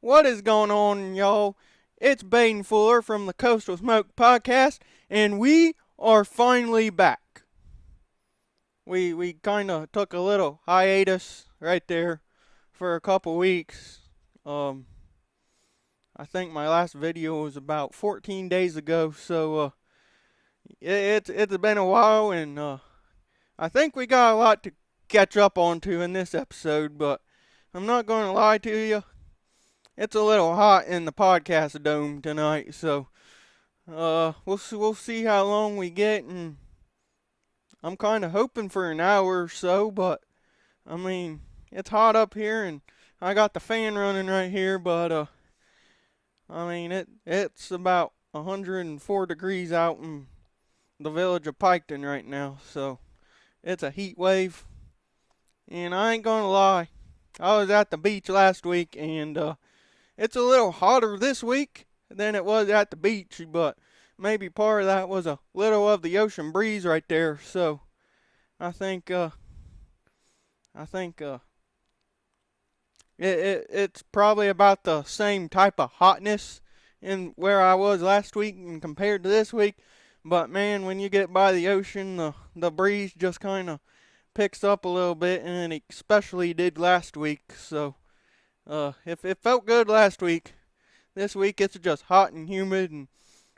What is going on, y'all? It's Baden Fuller from the Coastal Smoke Podcast, and we are finally back. We kind of took a little hiatus right there for a couple weeks. Um, I think my last video was about 14 days ago, so it's been a while, and I think we got a lot to catch up onto in this episode. But I'm not going to lie to you. It's a little hot in the podcast dome tonight, so we'll see how long we get, and I'm kind of hoping for an hour or so. But I mean, it's hot up here, and I got the fan running right here. But I mean it's about 104 degrees out in the village of Piketon right now, so it's a heat wave. And I ain't gonna lie, I was at the beach last week, and it's a little hotter this week than it was at the beach, but maybe part of that was a little of the ocean breeze right there. So I think I think it's probably about the same type of hotness in where I was last week and compared to this week. But man, when you get by the ocean, the breeze just kind of picks up a little bit, and it especially did last week. So if it felt good last week, this week it's just hot and humid, and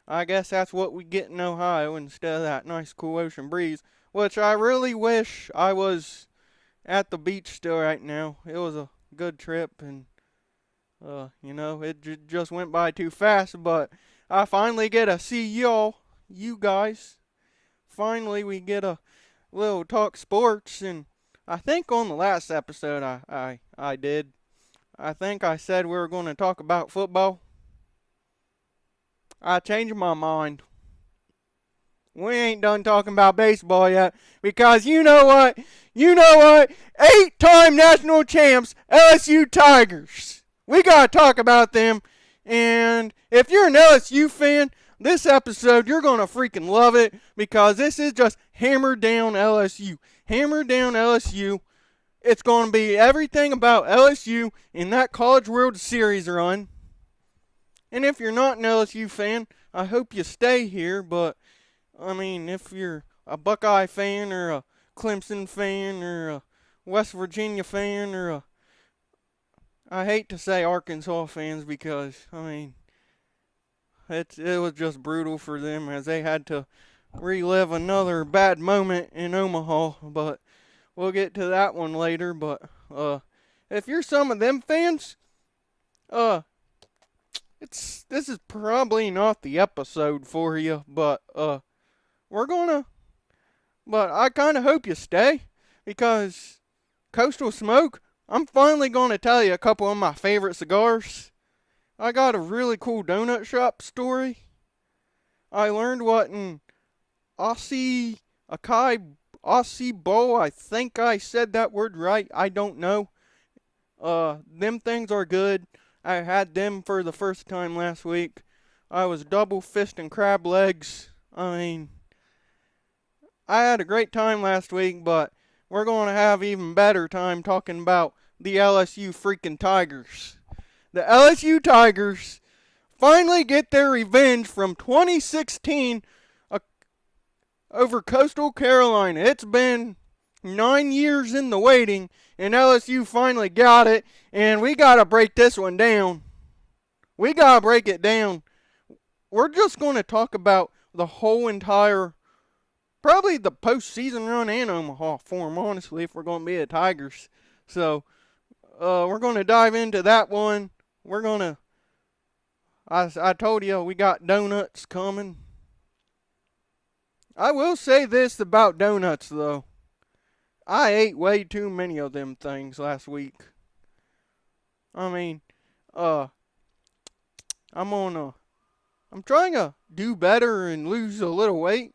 I guess that's what we get in Ohio instead of that nice cool ocean breeze, which I really wish I was at the beach still right now. It was a good trip, and it just went by too fast, but I finally get to see you guys. Finally, we get a little talk sports, and I think on the last episode I did. I think I said we were going to talk about football. I changed my mind. We ain't done talking about baseball yet, because you know what? You know what? 8-time national champs, LSU Tigers. We got to talk about them. And if you're an LSU fan, this episode, you're going to freaking love it, because this is just hammer down LSU. Hammer down LSU. It's going to be everything about LSU in that College World Series run. And if you're not an LSU fan, I hope you stay here. But, I mean, if you're a Buckeye fan or a Clemson fan or a West Virginia fan I hate to say Arkansas fans, because, I mean, it was just brutal for them as they had to relive another bad moment in Omaha. But we'll get to that one later. But if you're some of them fans, this is probably not the episode for you. But we're gonna. But I kind of hope you stay, because Coastal Smoke. I'm finally gonna tell you a couple of my favorite cigars. I got a really cool donut shop story. I learned what an Aussie bowl. I think I said that word right. I don't know. Them things are good. I had them for the first time last week. I was double fisting crab legs. I mean, I had a great time last week, but we're going to have even better time talking about the LSU freaking Tigers. The LSU Tigers finally get their revenge from 2016 over Coastal Carolina. It's been 9 years in the waiting, and LSU finally got it, and we got to break this one down. We got to break it down. We're just going to talk about the whole entire, probably the postseason run and Omaha for them, honestly, if we're going to be the Tigers. So, we're going to dive into that one. We're going to, I told you, we got donuts coming. I will say this about donuts, though. I ate way too many of them things last week. I mean, I'm trying to do better and lose a little weight.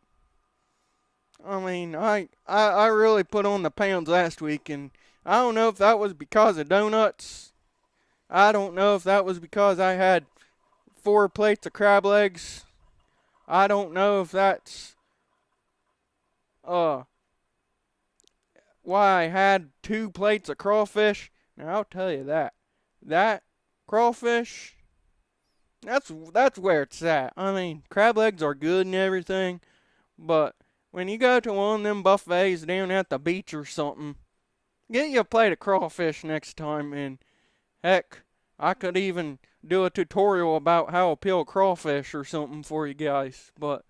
I mean, I really put on the pounds last week, and I don't know if that was because of donuts. I don't know if that was because I had 4 plates of crab legs. I don't know if that's why I had 2 plates of crawfish. Now I'll tell you that crawfish, that's where it's at. I mean, crab legs are good and everything, but when you go to one of them buffets down at the beach or something, get you a plate of crawfish next time, and heck, I could even do a tutorial about how to peel crawfish or something for you guys, but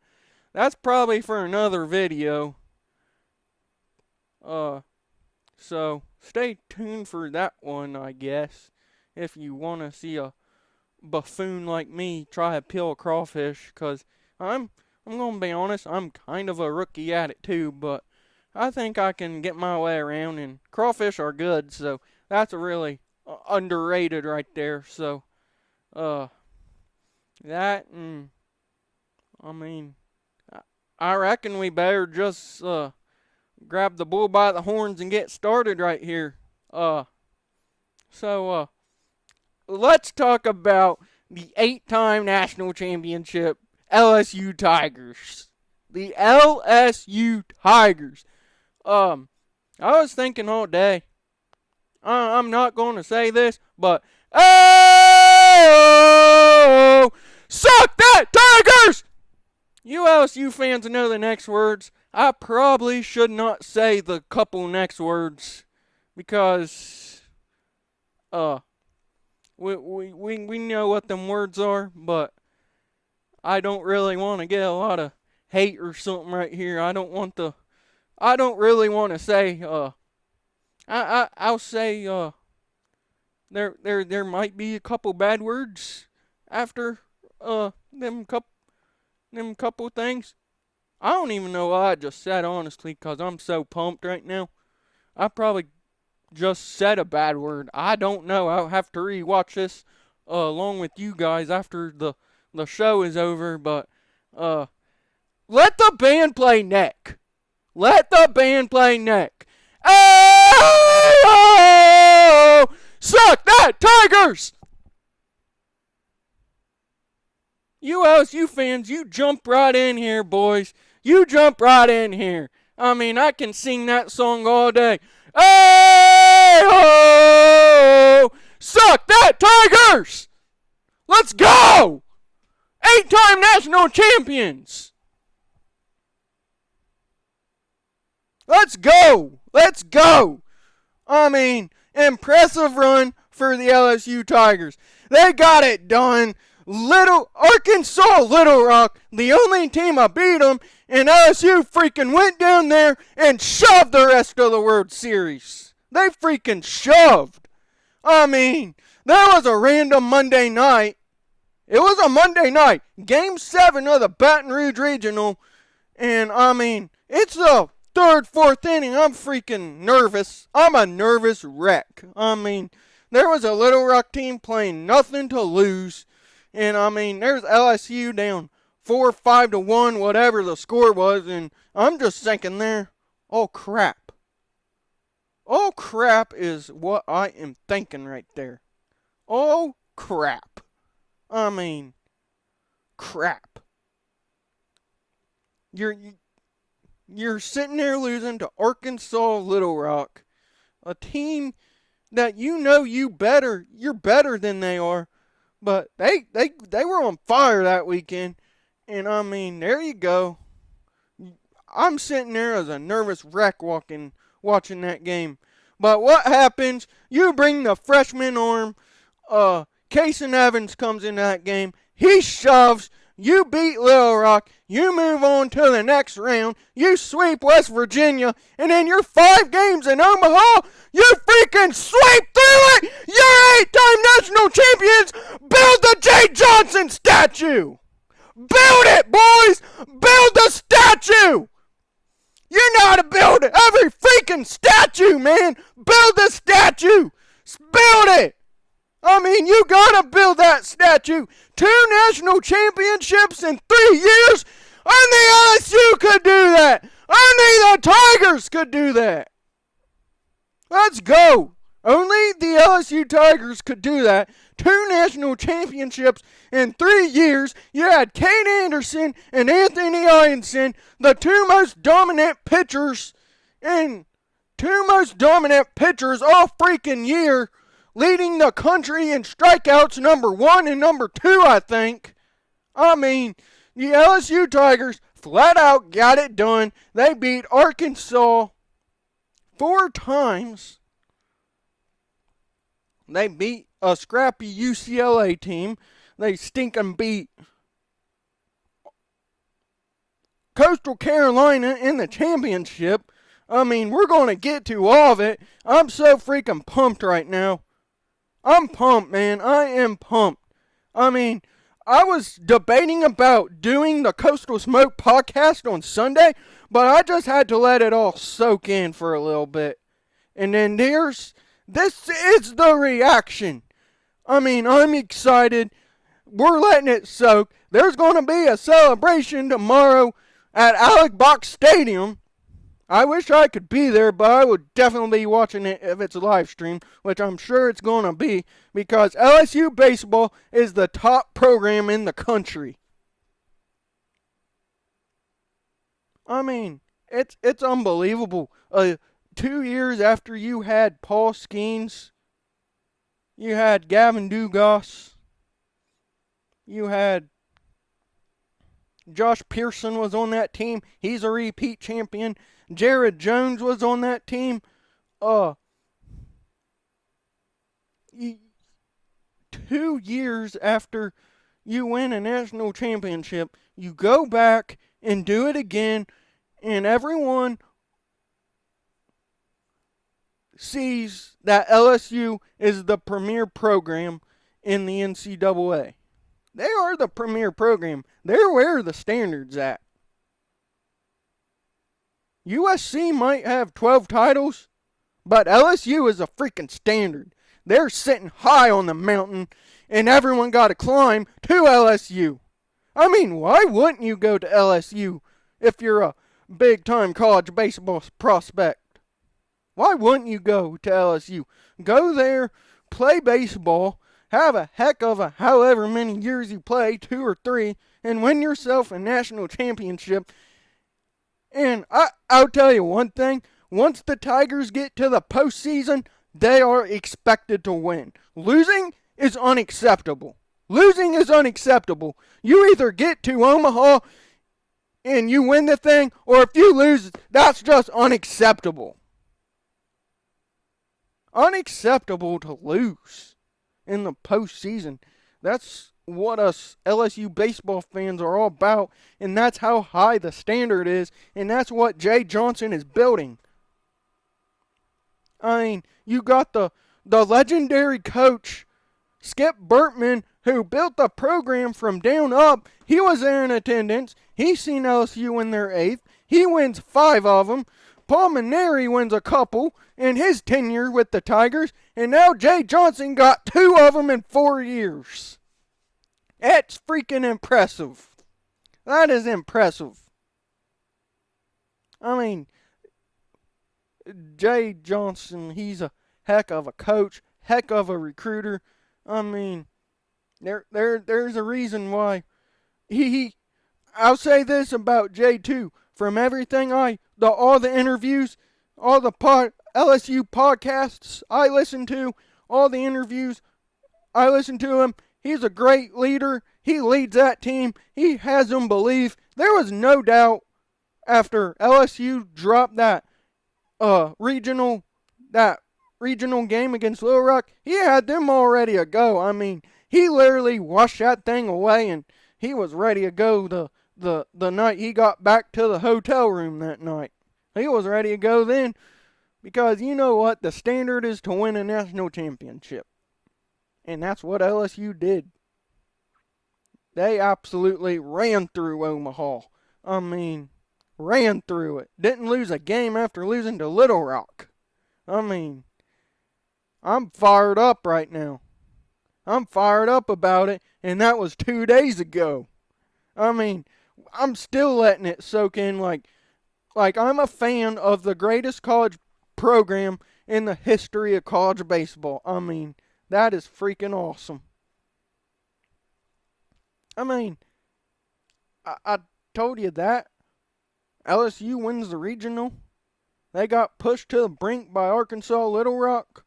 that's probably for another video. So stay tuned for that one, I guess, if you want to see a buffoon like me try to peel a crawfish, because I'm going to be honest, I'm kind of a rookie at it too, but I think I can get my way around, and crawfish are good, so that's a really underrated right there. So, that, and, I mean, I reckon we better just, grab the bull by the horns and get started right here. So, let's talk about the 8-time national championship LSU Tigers. The LSU Tigers. I was thinking all day, I'm not going to say this, but, oh, suck that, Tigers! You LSU fans know the next words. I probably should not say the couple next words, because, we know what them words are, but I don't really want to get a lot of hate or something right here. I don't really want to say, I'll say, there might be a couple bad words after, them couple things. I don't even know what I just said, honestly, because I'm so pumped right now. I probably just said a bad word. I don't know. I'll have to rewatch this along with you guys after the show is over, but let the band play neck. Let the band play neck. Oh, suck that, Tigers! You LSU fans, you jump right in here, boys. You jump right in here. I mean, I can sing that song all day. Hey, ho! Suck that, Tigers! Let's go! 8-time national champions! Let's go! Let's go! I mean, impressive run for the LSU Tigers. They got it done. Arkansas Little Rock, the only team I beat them, and LSU freaking went down there and shoved the rest of the World Series. They freaking shoved. I mean, that was a random Monday night. It was a Monday night. Game 7 of the Baton Rouge Regional. And, I mean, it's the third, fourth inning. I'm freaking nervous. I'm a nervous wreck. I mean, there was a Little Rock team playing nothing to lose. And, I mean, there's LSU down 4-5-1, whatever the score was. And I'm just thinking there, oh, crap. Oh, crap is what I am thinking right there. Oh, crap. I mean, crap. You're sitting there losing to Arkansas Little Rock, a team that you're better than they are. But they were on fire that weekend. And, I mean, there you go. I'm sitting there as a nervous wreck watching that game. But what happens? You bring the freshman arm. Kason Evans comes into that game. He shoves. You beat Little Rock. You move on to the next round. You sweep West Virginia. And in your 5 games in Omaha, you freaking sweep through it. You're 8-time national champions. Build the Jay Johnson statue. Build it, boys. Build the statue. You know how to build every freaking statue, man. Build the statue. Build it. I mean, you gotta build that statue. 2 national championships in 3 years. Only LSU could do that. Only the Tigers could do that. Let's go. Only the LSU Tigers could do that. 2 national championships in 3 years. You had Kate Anderson and Anthony Ianson, the 2 most dominant pitchers all freaking year. leading the country in strikeouts number 1 and number 2, I think. I mean, the LSU Tigers flat out got it done. They beat Arkansas 4 times. They beat a scrappy UCLA team. They stinking beat Coastal Carolina in the championship. I mean, we're going to get to all of it. I'm so freaking pumped right now. I'm pumped, man. I am pumped. I mean, I was debating about doing the Coastal Smoke podcast on Sunday, but I just had to let it all soak in for a little bit. And then this is the reaction. I mean, I'm excited. We're letting it soak. There's going to be a celebration tomorrow at Alec Box Stadium. I wish I could be there, but I would definitely be watching it if it's a live stream, which I'm sure it's going to be, because LSU baseball is the top program in the country. I mean, it's unbelievable. 2 years after you had Paul Skeens, you had Gavin Dugas, you had Josh Pearson was on that team. He's a repeat champion. Jared Jones was on that team. 2 years after you win a national championship, you go back and do it again, and everyone sees that LSU is the premier program in the NCAA. They are the premier program. They're where the standard's at. USC might have 12 titles, but LSU is a freaking standard. They're sitting high on the mountain, and everyone got to climb to LSU. I mean, why wouldn't you go to LSU if you're a big-time college baseball prospect? Why wouldn't you go to LSU? Go there, play baseball, have a heck of a however many years you play, 2 or 3, and win yourself a national championship. And I'll tell you one thing, once the Tigers get to the postseason, they are expected to win. Losing is unacceptable. Losing is unacceptable. You either get to Omaha and you win the thing, or if you lose, that's just unacceptable. Unacceptable to lose in the postseason. That's what us LSU baseball fans are all about, and that's how high the standard is, and that's what Jay Johnson is building. I mean, you got the legendary coach, Skip Bertman, who built the program from down up. He was there in attendance. He's seen LSU win their 8th. He wins 5 of them. Paul Maneri wins a couple in his tenure with the Tigers, and now Jay Johnson got 2 of them in 4 years. That's freaking impressive. That is impressive. I mean, Jay Johnson, he's a heck of a coach, heck of a recruiter. I mean, there's a reason why I'll say this about Jay too. From everything all the interviews, all the LSU podcasts I listen to, all the interviews I listen to him, he's a great leader. He leads that team. He has them believe. There was no doubt after LSU dropped that regional game against Little Rock, he had them all ready to go. I mean, he literally washed that thing away, and he was ready to go the night he got back to the hotel room that night. He was ready to go then, because you know what? The standard is to win a national championship. And that's what LSU did. They absolutely ran through Omaha. I mean, ran through it. Didn't lose a game after losing to Little Rock. I mean, I'm fired up right now. I'm fired up about it, and that was 2 days ago. I mean, I'm still letting it soak in like I'm a fan of the greatest college program in the history of college baseball. I mean, that is freaking awesome. I mean, I told you that. LSU wins the regional. They got pushed to the brink by Arkansas Little Rock.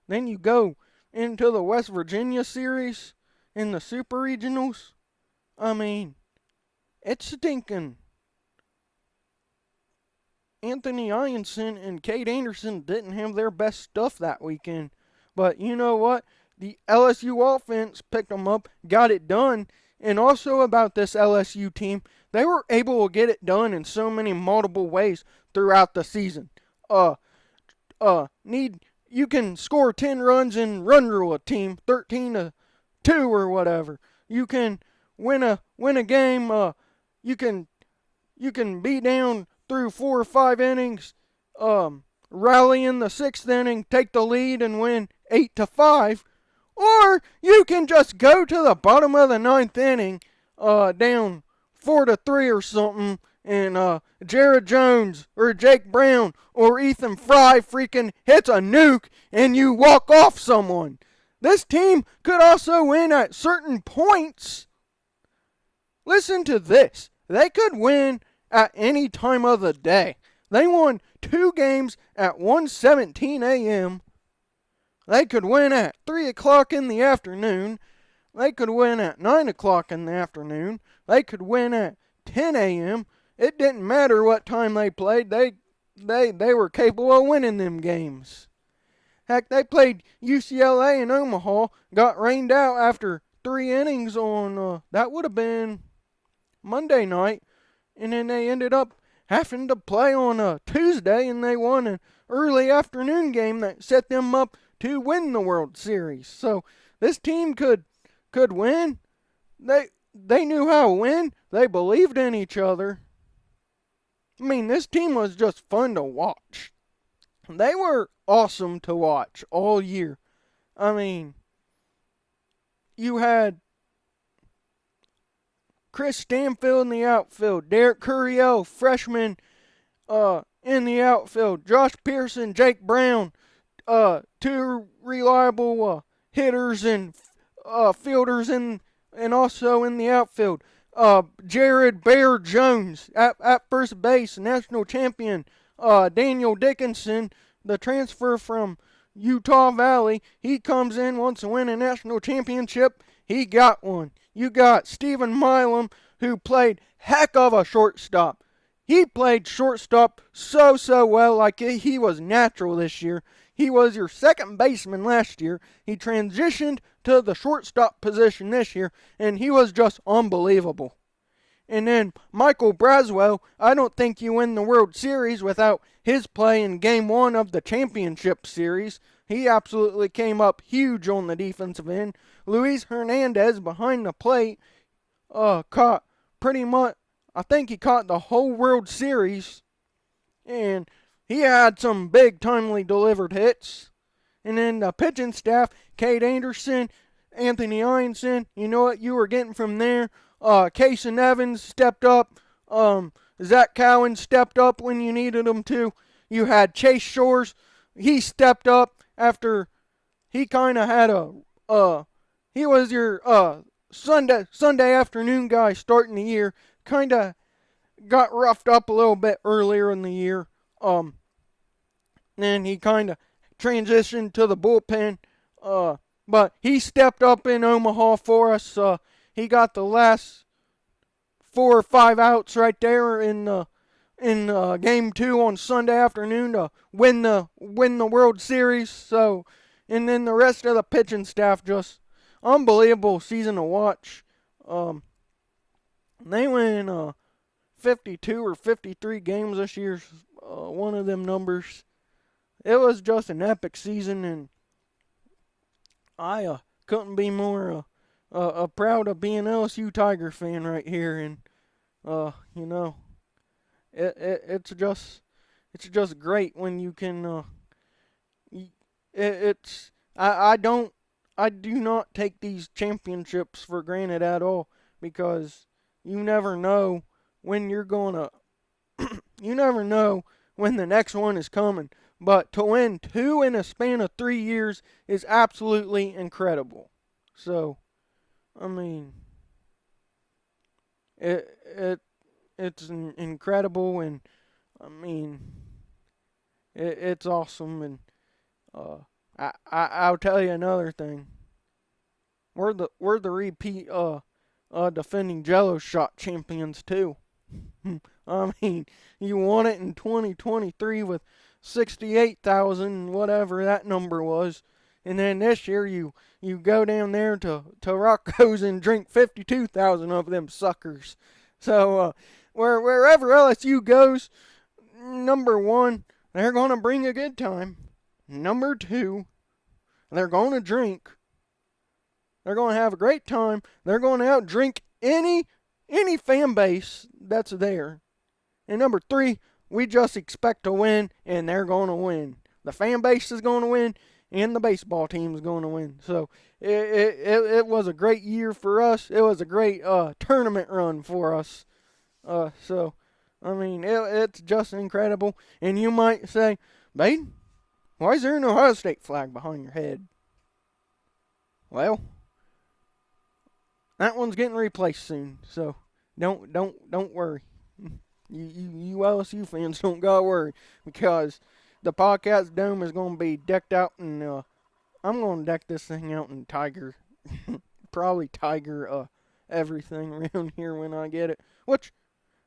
Then you go into the West Virginia series in the Super Regionals. I mean, it's stinking. Anthony Ianson and Cade Anderson didn't have their best stuff that weekend. But you know what? The LSU offense picked them up, got it done. And also about this LSU team, they were able to get it done in so many multiple ways throughout the season. Uh, you can score 10 runs and run rule a team 13-2 or whatever. You can win a game. You can be down through 4 or 5 innings, rally in the 6th inning, take the lead, and win 8-5. Or you can just go to the bottom of the 9th inning, down 4-3 or something, and Jared Jones or Jake Brown or Ethan Fry freaking hits a nuke and you walk off someone. This team could also win at certain points. Listen to this. They could win at any time of the day. They won 2 games at 1:17 a.m. They could win at 3 o'clock in the afternoon. They could win at 9 o'clock in the afternoon. They could win at 10 a.m. It didn't matter what time they played. They were capable of winning them games. Heck, they played UCLA in Omaha, got rained out after 3 innings on, that would have been Monday night, and then they ended up having to play on a Tuesday, and they won an early afternoon game that set them up to win the World Series. So this team could win. They knew how to win. They believed in each other. I mean, this team was just fun to watch. They were awesome to watch all year. I mean, you had Chris Stanfield in the outfield, Derek Curiel, freshman, in the outfield, Josh Pearson, Jake Brown, 2 reliable hitters and fielders and also in the outfield. Jared Bear Jones at first base, national champion. Daniel Dickinson, the transfer from Utah Valley, he comes in, wants to win a national championship. He got one. You got Stephen Milam, who played heck of a shortstop. He played shortstop so well, like he was natural this year. He was your second baseman last year. He transitioned to the shortstop position this year, and he was just unbelievable. And then Michael Braswell, I don't think you win the World Series without his play in Game 1 of the championship series. He absolutely came up huge on the defensive end. Luis Hernandez behind the plate caught pretty much, I think he caught the whole World Series. And he had some big timely delivered hits. And then the pitching staff, Cade Anderson, Anthony Ianson, you know what you were getting from there. Cason Evans stepped up. Zach Cowan stepped up when you needed him to. You had Chase Shores. He stepped up after he kind of had he was your Sunday afternoon guy starting the year. Kind of got roughed up a little bit earlier in the year. Then he kind of transitioned to the bullpen. But he stepped up in Omaha for us. He got the last 4 or 5 outs right there in Game 2 on Sunday afternoon to win the World Series. So, and then the rest of the pitching staff, just unbelievable season to watch. They win 52 or 53 games this year. One of them numbers. It was just an epic season, and I couldn't be more proud of being an LSU Tiger fan right here. And you know, it's just great when you can. I do not take these championships for granted at all, because you never know when you're gonna. You never know when the next one is coming. But to win 2 in a span of 3 years is absolutely incredible. So, I mean, it's incredible, and I mean, it's awesome. And I'll tell you another thing. We're the repeat defending Jello shot champions too. I mean, you won it in 2023 with 68,000, whatever that number was, and then this year you go down there to Rocco's and drink 52,000 of them suckers. So wherever LSU goes, number one, they're gonna bring a good time. Number two, they're gonna drink. They're gonna have a great time. They're gonna outdrink any fan base that's there. And number three, we just expect to win, and they're going to win. The fan base is going to win, and the baseball team is going to win. So it was a great year for us. It was a great tournament run for us. So, I mean, it's just incredible. And you might say, Baden, why is there an Ohio State flag behind your head? Well, that one's getting replaced soon. So don't worry. You LSU fans don't gotta worry, because the podcast dome is gonna be decked out, and I'm gonna deck this thing out in tiger, probably tiger everything around here when I get it. Which,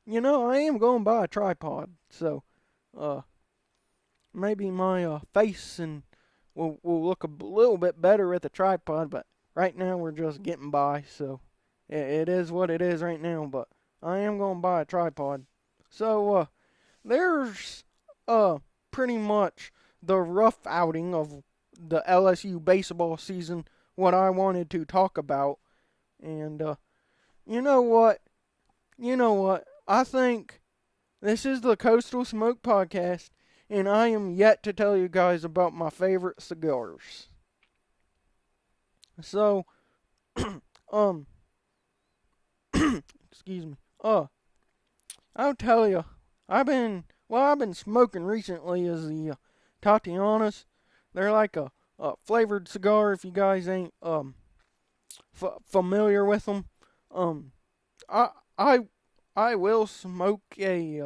I am going to buy a tripod, so maybe my face and will look a little bit better with the tripod. But right now we're just getting by, so it is what it is right now. But I am going to buy a tripod. So, there's, pretty much the rough outing of the LSU baseball season, what I wanted to talk about. And, you know what? I think this is the Coastal Smoke Podcast, and I am yet to tell you guys about my favorite cigars. So, excuse me. I'll tell you, I've been smoking recently is the Tatianas. They're like a flavored cigar. If you guys ain't familiar with them, I I will smoke a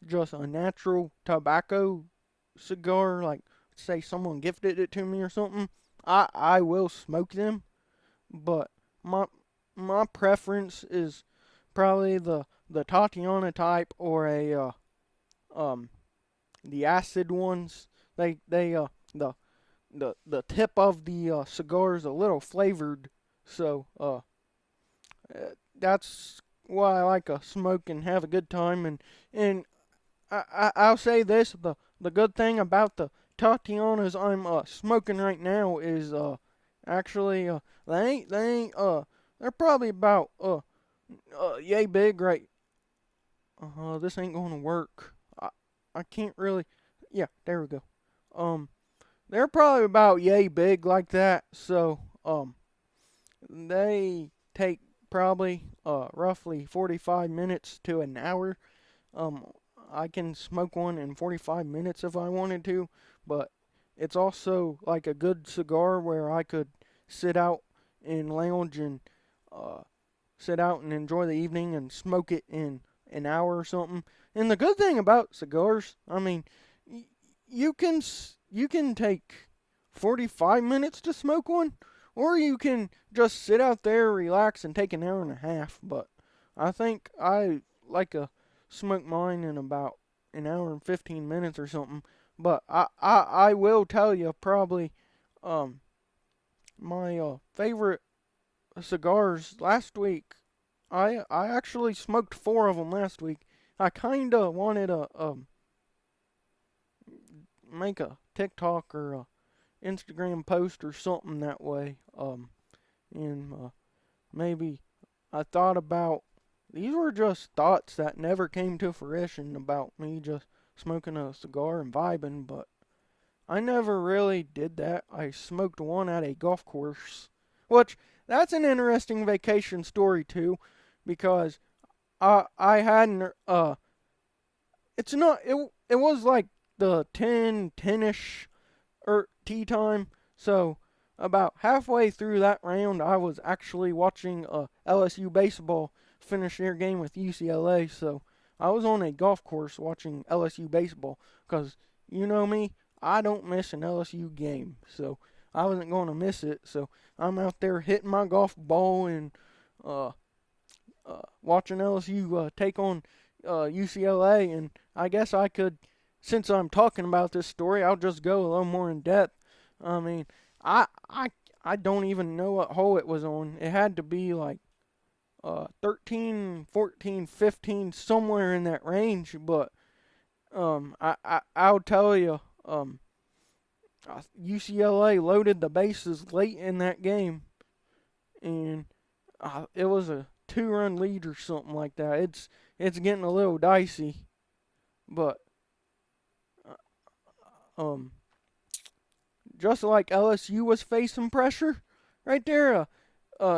just a natural tobacco cigar. Like, say someone gifted it to me or something. I will smoke them, but my preference is probably the Tatiana type, or a the acid ones. The tip of the cigar is a little flavored, so that's why I like to smoke and have a good time. And I'll say this: the good thing about the Tatianas I'm smoking right now is actually they're probably about yay big, right? This ain't gonna work. I can't really. Yeah, there we go. They're probably about yay big like that. So they take probably roughly 45 minutes to an hour. I can smoke one in 45 minutes if I wanted to, but it's also like a good cigar where I could sit out and lounge and sit out and enjoy the evening and smoke it in an hour or something. And the good thing about cigars, I mean, you can take 45 minutes to smoke one, or you can just sit out there, relax, and take an hour and a half. But I think I like to smoke mine in about an hour and 15 minutes or something. But I will tell you probably my favorite cigars last week. I actually smoked 4 of them last week. I kinda wanted to make a TikTok or a Instagram post or something that way. And maybe I thought about, these were just thoughts that never came to fruition about me just smoking a cigar and vibing, but I never really did that. I smoked one at a golf course, which that's an interesting vacation story too, because I hadn't it's not it was like the 10-ish tea time. So about halfway through that round, I was actually watching LSU baseball finish their game with UCLA. So I was on a golf course watching LSU baseball, because you know me, I don't miss an LSU game, so I wasn't going to miss it. So I'm out there hitting my golf ball and uh, watching LSU take on UCLA. And I guess I could, since I'm talking about this story, I'll just go a little more in depth. I mean, I I I don't even know what hole it was on. It had to be like 13, 14, 15, somewhere in that range. But I'll tell you, UCLA loaded the bases late in that game, and it was a 2-run lead or something like that. It's getting a little dicey, but um, just like LSU was facing pressure right there,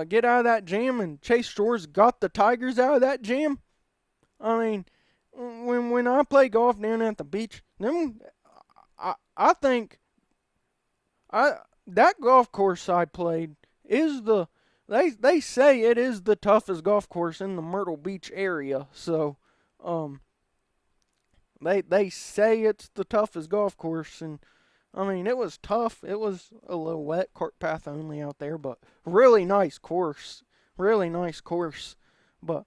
get out of that jam, and Chase Shores got the Tigers out of that jam. I mean, when I play golf down at the beach, I think that golf course I played is they say it is the toughest golf course in the Myrtle Beach area. So, um, they say it's the toughest golf course, and I mean it was tough. It was a little wet, cart path only out there, but really nice course. But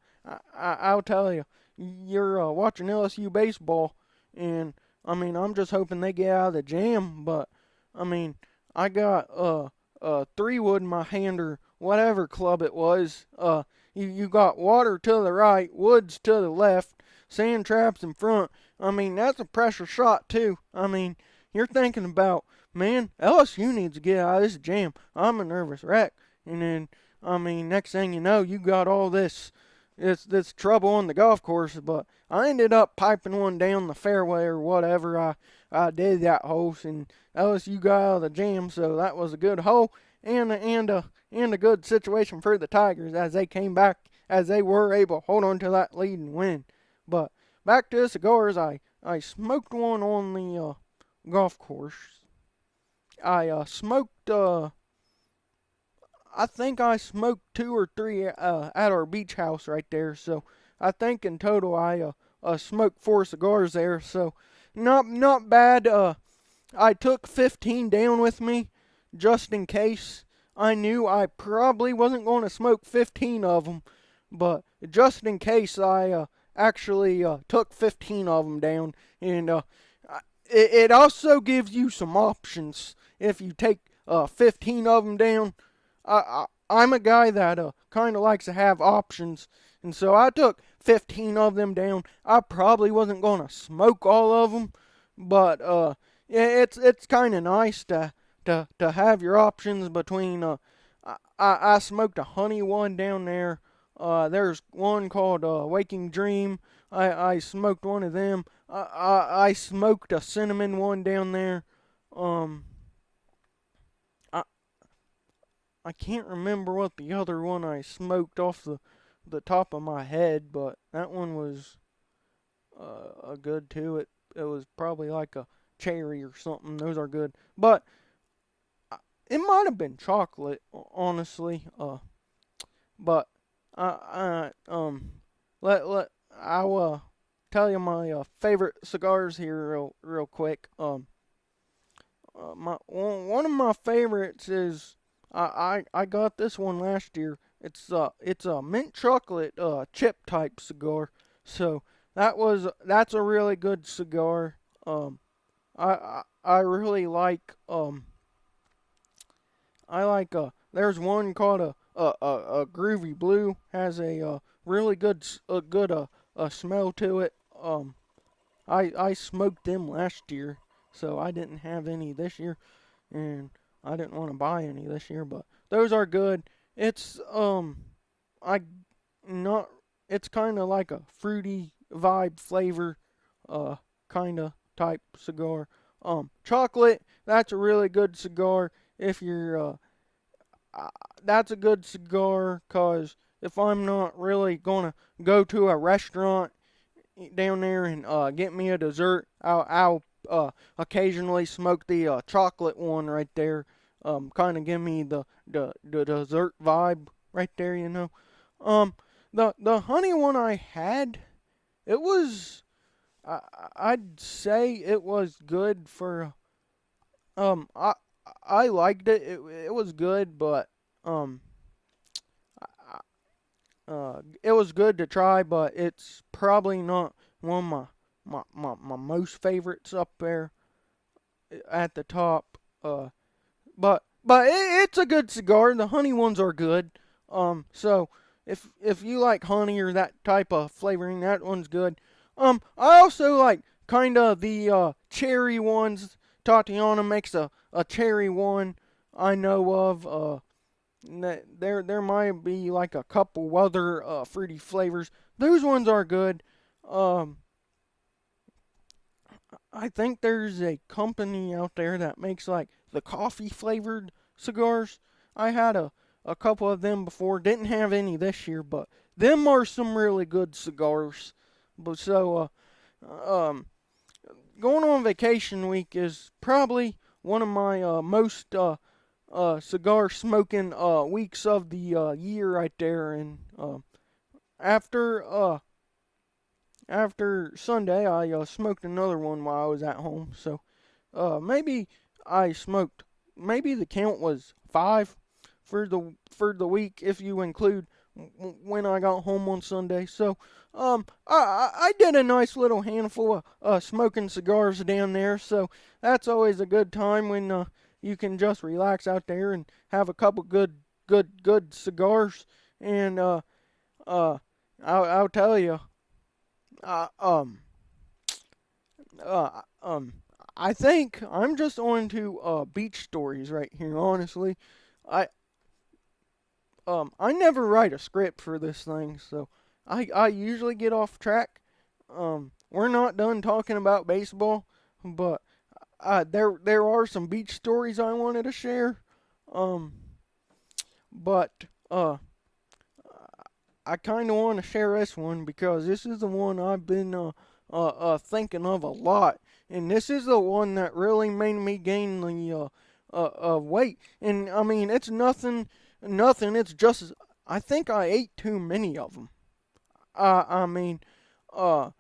I'll tell you, you're watching LSU baseball, and I mean I'm just hoping they get out of the jam. But I mean I got 3-wood in my hand or whatever club it was. You got water to the right, woods to the left, sand traps in front. I mean, that's a pressure shot too. I mean, you're thinking about, man, LSU needs to get out of this jam. I'm a nervous wreck. And then, I mean, next thing you know, you got all this trouble on the golf course. But I ended up piping one down the fairway or whatever I did that hole, and LSU got out of the jam, so that was a good hole and a good situation for the Tigers as they came back, as they were able to hold on to that lead and win. But back to the cigars, I smoked one on the golf course. I smoked I think I smoked 2 or 3 at our beach house right there. So I think in total I smoked 4 cigars there. So not bad. I took 15 down with me just in case. I knew I probably wasn't going to smoke 15 of them, but just in case I actually took 15 of them down. And it also gives you some options if you take 15 of them down. I'm a guy that kind of likes to have options, and so I took 15 of them down. I probably wasn't going to smoke all of them, but yeah, it's kind of nice to have your options between. I smoked a honey one down there. There's one called Waking Dream. I smoked one of them. I smoked a cinnamon one down there. I I can't remember what the other one I smoked off the top of my head, but that one was a good too. It was probably like a cherry or something. Those are good, but it might have been chocolate, honestly. But let I'll tell you my favorite cigars here real quick. My one of my favorites is I got this one last year. It's a mint chocolate chip type cigar. So that's a really good cigar. I really like I like there's one called a groovy blue, has a really good smell to it. I smoked them last year, so I didn't have any this year, and I didn't want to buy any this year, but those are good. It's I not it's kind of like a fruity vibe flavor kind of type cigar. Chocolate, that's a really good cigar if you're that's a good cigar cuz if I'm not really going to go to a restaurant down there and get me a dessert, I'll occasionally smoke the chocolate one right there. Kind of give me the dessert vibe right there, you know. Um, the honey one I had, it was I'd say it was good for I liked it. It was good, but um, it was good to try, but it's probably not one of my most favorites up there at the top. But it's a good cigar. The honey ones are good. So if you like honey or that type of flavoring, that one's good. I also like kind of the cherry ones. Tatiana makes a cherry one I know of. There might be like a couple other fruity flavors. Those ones are good. Um, I think there's a company out there that makes like the coffee flavored cigars. I had a couple of them before. Didn't have any this year, but them are some really good cigars. But so um going on vacation week is probably one of my most cigar smoking weeks of the year right there. And after after Sunday, I smoked another one while I was at home. So maybe I smoked. Maybe the count was 5 for the week if you include when I got home on Sunday. So I did a nice little handful of smoking cigars down there. So that's always a good time when you can just relax out there and have a couple good cigars. And uh, I'll tell you, uh, um, uh, um, I think I'm just on to beach stories right here. Honestly, I I never write a script for this thing, so I usually get off track. We're not done talking about baseball, but there are some beach stories I wanted to share. Um, but I kind of want to share this one because this is the one I've been thinking of a lot, and this is the one that really made me gain the weight. And I mean, it's nothing. It's just I think I ate too many of them. I mean, I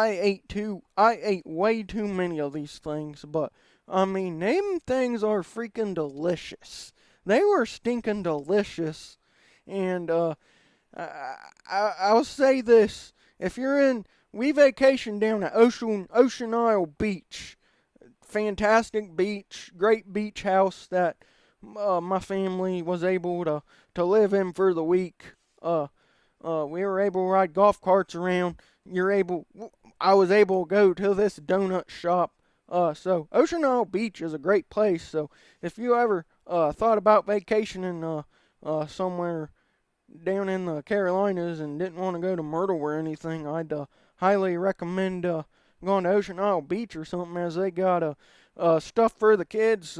ate way too many of these things, but I mean, them things are freaking delicious. They were stinking delicious, and I'll say this: if you're in, we vacationed down at Ocean Isle Beach, fantastic beach, great beach house that my family was able to live in for the week. We were able to ride golf carts around. I was able to go to this donut shop. So Ocean Isle Beach is a great place. So if you ever thought about vacationing somewhere down in the Carolinas and didn't want to go to Myrtle or anything, I'd highly recommend going to Ocean Isle Beach or something, as they got stuff for the kids,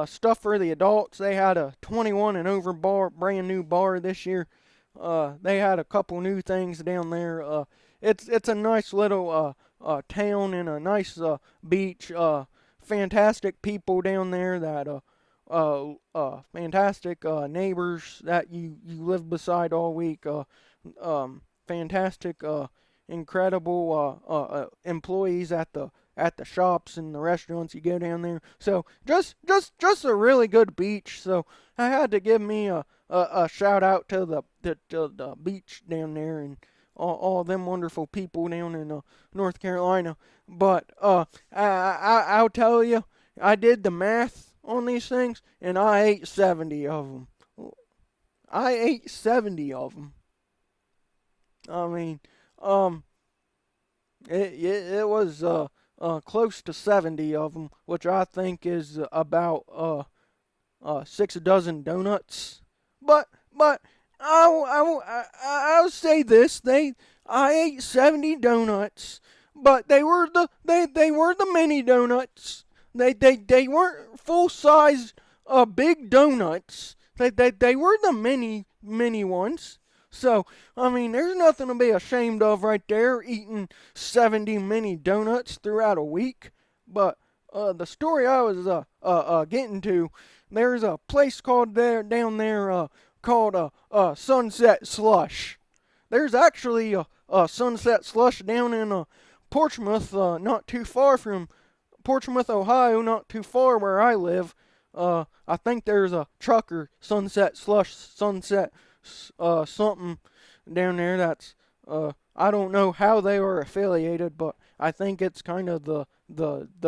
stuff for the adults. They had a 21 and over bar, brand new bar this year. They had a couple new things down there. It's a nice little town and a nice beach. Fantastic people down there that fantastic neighbors that you live beside all week. Fantastic, incredible employees at the shops and the restaurants you go down there. So just a really good beach. So I had to give me a shout out to the beach down there and all them wonderful people down in North Carolina. But I'll tell you, I did the math on these things, and I ate 70 of them. I ate 70 of them. I mean, um, it was close to 70 of them, which I think is about 6 dozen donuts. But I'll say this: I ate 70 donuts, but they were the mini donuts. They weren't full size big donuts. They were the mini ones. So I mean, there's nothing to be ashamed of right there, eating 70 mini donuts throughout a week. But the story I was getting to, there's a place called there down there called Sunset Slush. There's actually a Sunset Slush down in Portsmouth, not too far from Portsmouth, Ohio, not too far where I live. I think there's a trucker Sunset Slush Sunset something down there. That's I don't know how they are affiliated, but I think it's kind of the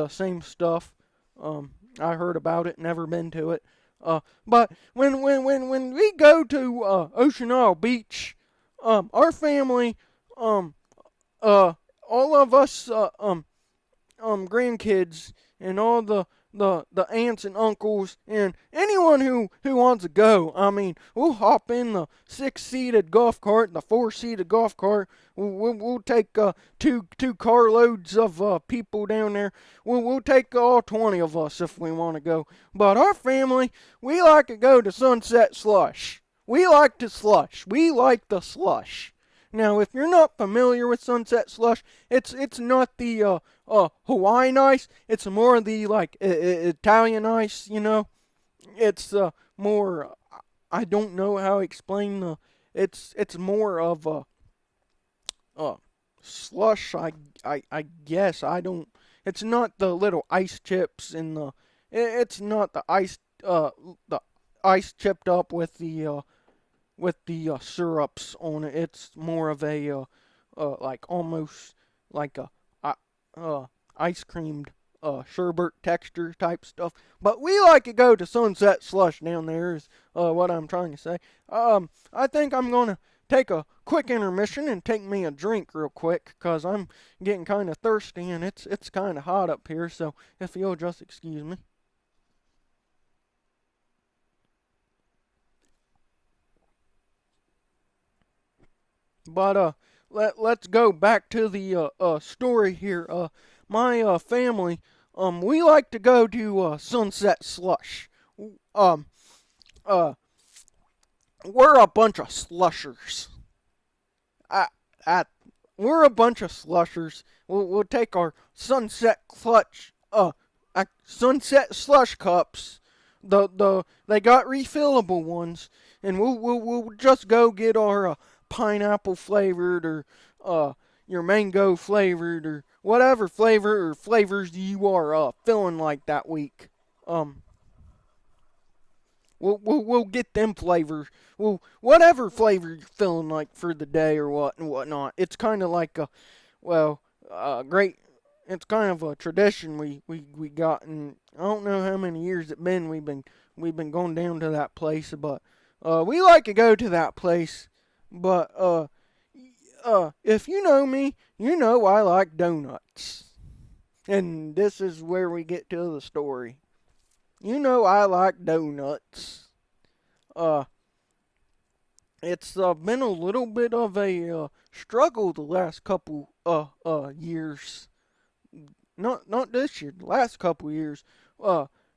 same stuff. I heard about it, never been to it. But when we go to Ocean Isle Beach, our family, all of us grandkids and all the aunts and uncles and anyone who wants to go. I mean, we'll hop in the 6-seated golf cart, the 4-seated golf cart. We'll take two carloads of people down there. We'll take all 20 of us if we want to go. But our family, we like to go to Sunset Slush. We like to slush. We like the slush. Now, if you're not familiar with Sunset Slush, it's not the Hawaiian ice. It's more of the like Italian ice. You know, it's more. I don't know how to explain the. It's more of a slush. I guess I don't. It's not the little ice chips in the. It's not the ice chipped up with the syrups on it. It's more of a like almost like a ice creamed sherbet texture type stuff. But we like to go to Sunset Slush down there is what I'm trying to say. I think I'm gonna take a quick intermission and take me a drink real quick, cause I'm getting kind of thirsty and it's kind of hot up here. So if you'll just excuse me. But let's go back to the story here. My family, we like to go to Sunset Slush. Um, uh, we're a bunch of slushers. I, I, we're a bunch of slushers. We'll take our Sunset Slush cups. They got refillable ones, and we'll just go get our pineapple flavored or your mango flavored or whatever flavor or flavors you are feeling like that week. We'll get them flavors. Well, whatever flavor you're feeling like for the day or what and whatnot. It's kind of like great. It's kind of a tradition we got, and I don't know how many years it's been. We've been going down to that place, but we like to go to that place. But if you know me, you know I like donuts, and this is where we get to the story. You know I like donuts. Uh, it's been a little bit of a struggle the last couple years. Not this year, the last couple years.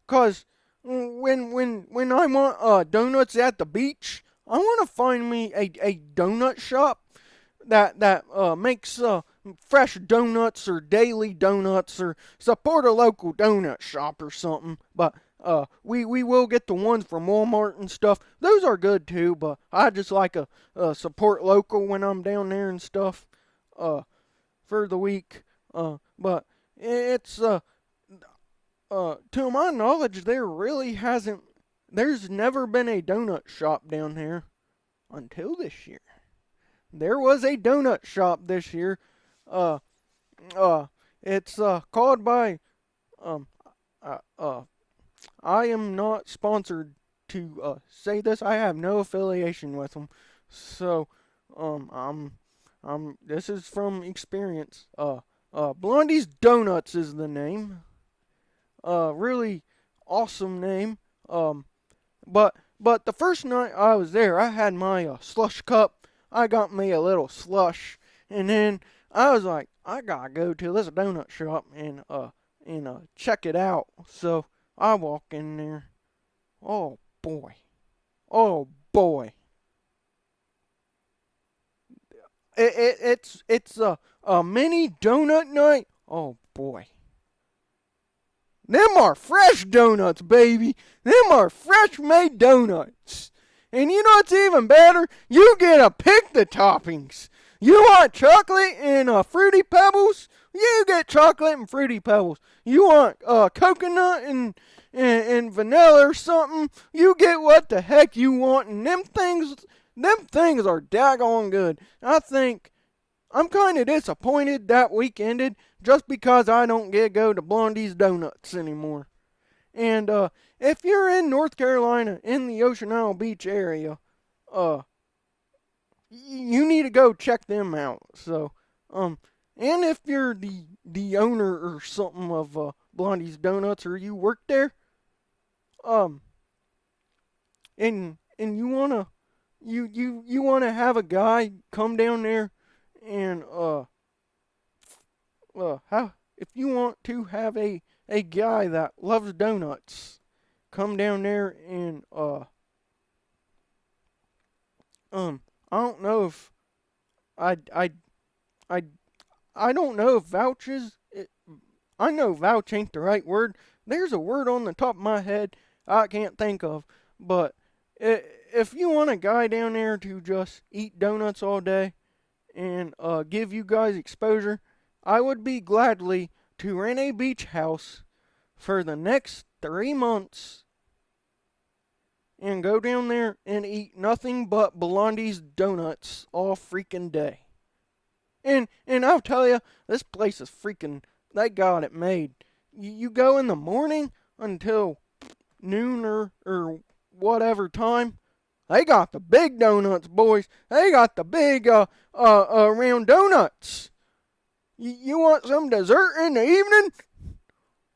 'Cause when I want donuts at the beach, I want to find me a donut shop that makes fresh donuts or daily donuts or support a local donut shop or something. But we will get the ones from Walmart and stuff. Those are good too, but I just like a support local when I'm down there and stuff for the week. But it's to my knowledge, there's never been a donut shop down there until this year. There was a donut shop this year. Uh, it's called by um, uh, uh, I am not sponsored to say this. I have no affiliation with them, so this is from experience. Blondie's Donuts is the name. Really awesome name. But the first night I was there, I had my slush cup. I got me a little slush, and then I was like, I gotta go to this donut shop and check it out. So I walk in there. Oh boy, oh boy. It's a mini donut night. Oh boy. Them are fresh donuts, baby. Them are fresh made donuts. And you know what's even better? You get to pick the toppings. You want chocolate and fruity pebbles? You get chocolate and Fruity Pebbles. You want coconut and vanilla or something, you get what the heck you want, and them things are daggone good. I think I'm kind of disappointed that week ended just because I don't get to go to Blondie's Donuts anymore. And if you're in North Carolina, in the Ocean Isle Beach area, uh, you need to go check them out. So, and if you're the owner or something of Blondie's Donuts, or you work there, um, and you wanna have a guy come down there and how if you want to have a guy that loves donuts come down there and um I don't know if I I I I don't know if I know vouch ain't the right word. There's a word on the top of my head I can't think of, but if you want a guy down there to just eat donuts all day and give you guys exposure, I would be gladly to rent a beach house for the next 3 months and go down there and eat nothing but Blondie's donuts all freaking day. And I'll tell you, this place is freaking. They got it made. You go in the morning until noon or whatever time. They got the big donuts, boys. They got the big round donuts. You want some dessert in the evening?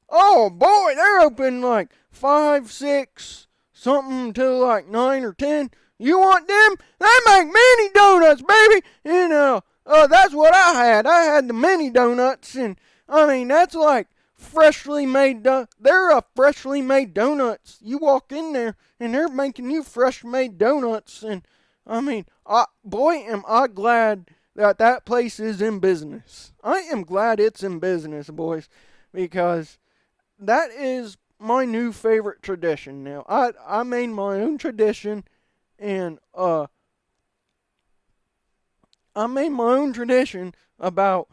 Oh boy, they're open like 5, 6, something till like 9 or 10. You want them? They make mini donuts, baby. And that's what I had. I had the mini donuts, and I mean that's like freshly made. They're freshly made donuts. You walk in there, and they're making you fresh made donuts, and I mean, boy, am I glad that place is in business. I am glad it's in business, boys, because that is my new favorite tradition now. I made my own tradition, and I made my own tradition about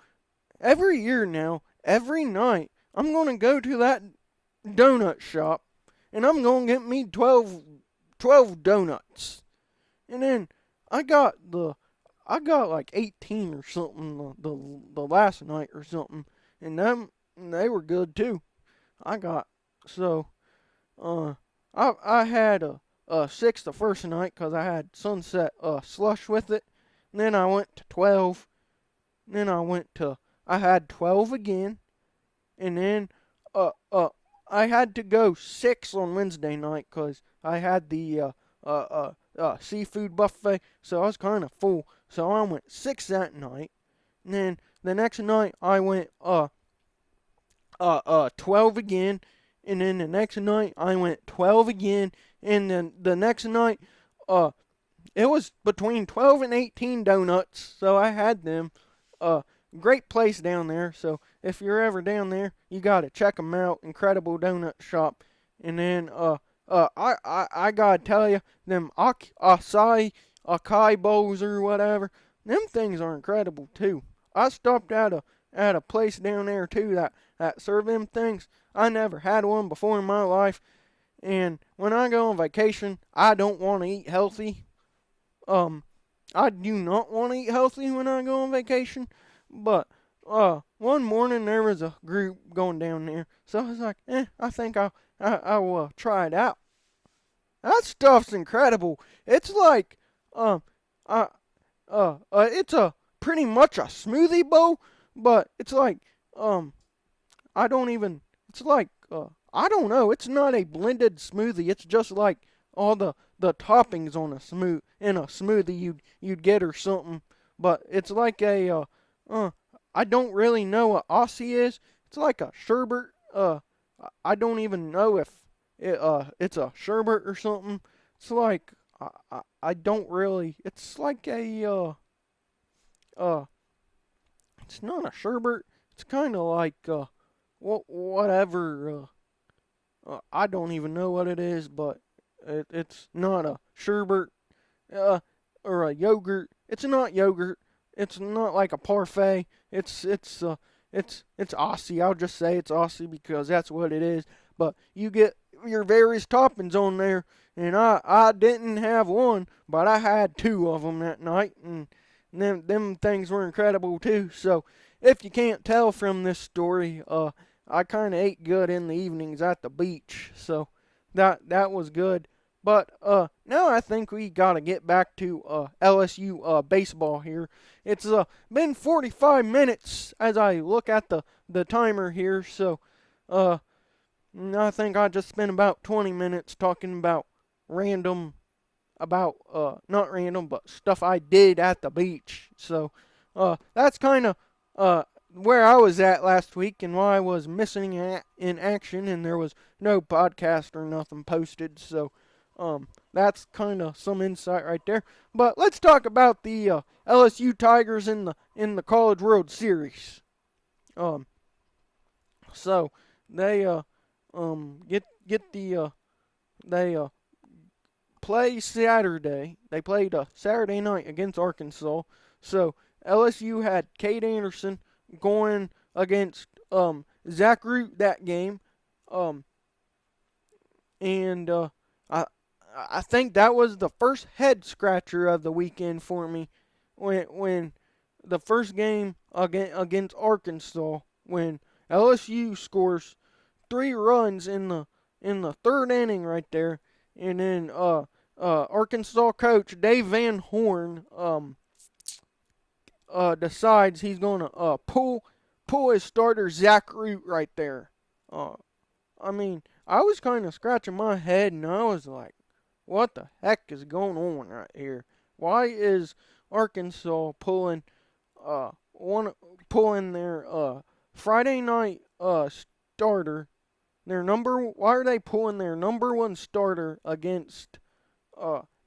every year now, every night, I'm going to go to that donut shop, and I'm going to get me 12 donuts. And then I got like 18 or something the last night or something, and they were good too. I got so I had a 6 the first night because I had sunset slush with it. And then I went to 12. And then I had 12 again, and then I had to go 6 on Wednesday night because I had the seafood buffet, so I was kind of full. So I went 6 that night, and then the next night I went 12 again, and then the next night I went 12 again, and then the next night it was between 12 and 18 donuts, so I had them. Great place down there, so if you're ever down there, you gotta check them out. Incredible donut shop. And then I gotta tell you, them acai bowls or whatever, them things are incredible too. I stopped at a place down there too that served them things. I never had one before in my life, and when I go on vacation, I don't want to eat healthy. I do not want to eat healthy when I go on vacation, but one morning there was a group going down there, so I was like, I think I'll try it out. That stuff's incredible. It's like it's a pretty much a smoothie bowl, but it's like I don't even. It's like I don't know. It's not a blended smoothie. It's just like all the toppings on a smoothie you'd get or something. But it's like a I don't really know what Aussie is. It's like a sherbet. I don't even know if it's a sherbet or something. It's like I don't really. It's like a it's not a sherbet. It's kind of like whatever. I don't even know what it is, but it's not a sherbet or a yogurt. It's not yogurt. It's not like a parfait. It's it's Aussie. I'll just say it's Aussie because that's what it is. But you get your various toppings on there, and I didn't have one, but I had two of them that night, and them things were incredible too. So if you can't tell from this story, I kind of ate good in the evenings at the beach, so that was good. But now I think we gotta get back to LSU baseball here. It's been 45 minutes as I look at the timer here, so uh I think I just spent about 20 minutes talking about random about not random but stuff I did at the beach. So that's kind of where I was at last week and why I was missing in action and there was no podcast or nothing posted. So that's kind of some insight right there. But let's talk about the LSU Tigers in the College World Series. Um, so they get the they play Saturday. They played Saturday night against Arkansas. So LSU had Cade Anderson going against Zach Root that game. Um, and I think that was the first head scratcher of the weekend for me when the first game against Arkansas when LSU scores 3 runs in the third inning right there, and then Arkansas coach Dave Van Horn decides he's gonna pull his starter Zach Root right there. I mean, I was kind of scratching my head and I was like, what the heck is going on right here? Why is Arkansas pulling their Friday night starter why are they pulling their number one starter against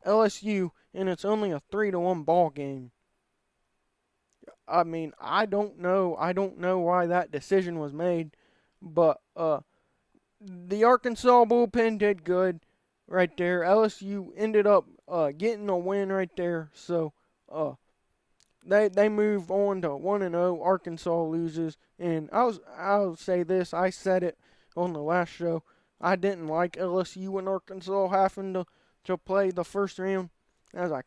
LSU and it's only a 3-1 ball game? I mean, I don't know. I don't know why that decision was made, but the Arkansas bullpen did good right there. LSU ended up getting a win right there, so they move on to 1-0. Arkansas loses, and I'll say this. I said it on the last show. I didn't like LSU and Arkansas having to play the first round, as a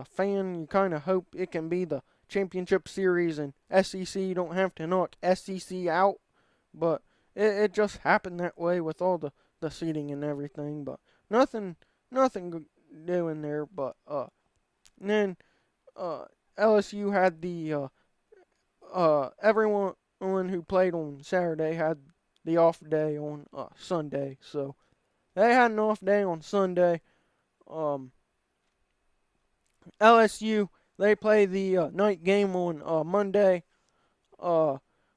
fan, you kind of hope it can be the championship series and SEC don't have to knock SEC out, but it just happened that way with all the seating and everything. But nothing doing there. But then LSU had the everyone who played on Saturday had the off day on Sunday, so they had an off day on Sunday. LSU they play the night game on Monday,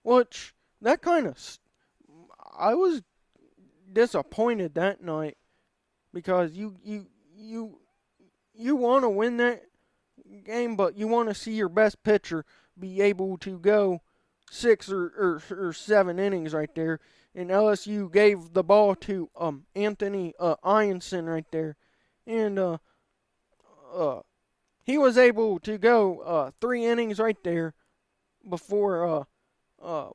which that kind of I was disappointed that night because you want to win that game, but you want to see your best pitcher be able to go 6 or 7 innings right there. And LSU gave the ball to Anthony Ianson right there, and he was able to go 3 innings right there before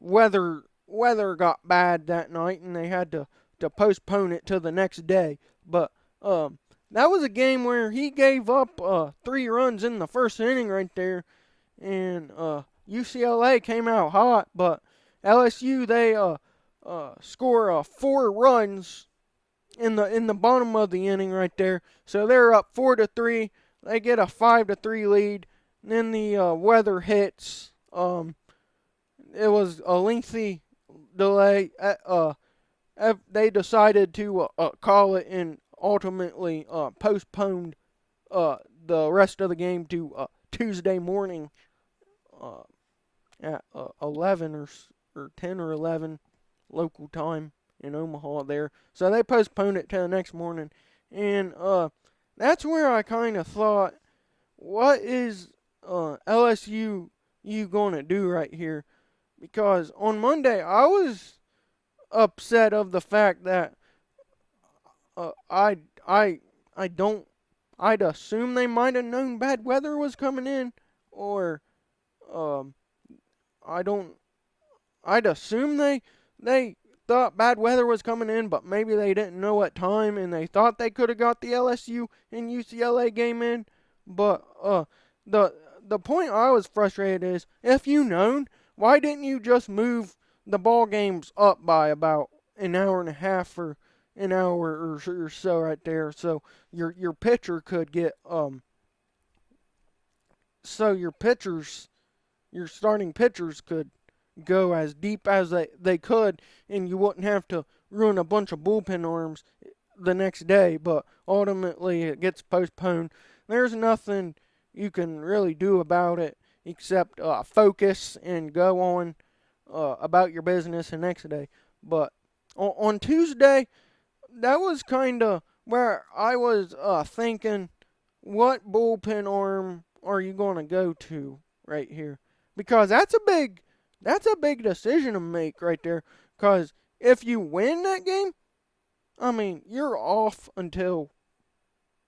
weather got bad that night, and they had to postpone it to the next day. But that was a game where he gave up 3 runs in the first inning right there, and UCLA came out hot, but LSU they score 4 runs in the bottom of the inning right there, so they're up 4-3. They get a 5-3 lead. And then the weather hits. It was a lengthy delay. They decided to call it and ultimately postponed the rest of the game to Tuesday morning at 11 or 10 or 11 local time in Omaha there. So they postponed it to the next morning. And that's where I kind of thought, what is LSU going to do right here? Because on Monday, I was upset of the fact that I'd assume they might have known bad weather was coming in, or I don't. I'd assume they thought bad weather was coming in, but maybe they didn't know what time, and they thought they could have got the LSU and UCLA game in. But the the point I was frustrated is, if you known, why didn't you just move the ball games up by about an hour and a half or an hour or so right there, so your pitcher could get so your starting pitchers could go as deep as they could, and you wouldn't have to ruin a bunch of bullpen arms the next day. But ultimately, it gets postponed. There's nothing you can really do about it except focus and go on about your business the next day. But on Tuesday, that was kind of where I was thinking, what bullpen arm are you going to go to right here? Because that's a big decision to make right there. Because if you win that game, I mean, you're off until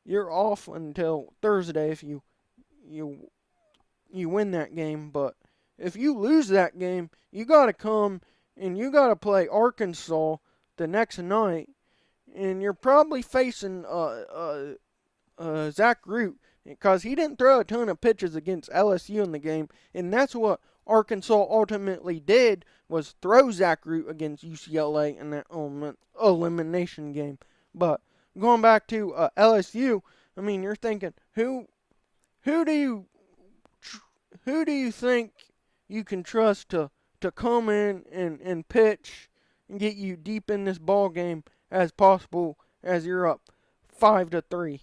Thursday if you you win that game. But if you lose that game, you got to come and you got to play Arkansas the next night, and you're probably facing Zach Root, because he didn't throw a ton of pitches against LSU in the game, and that's what Arkansas ultimately did, was throw Zach Root against UCLA in that elimination game. But going back to LSU, I mean, you're thinking, who do you who do you think you can trust to come in and pitch and get you deep in this ball game as possible as you're up 5-3?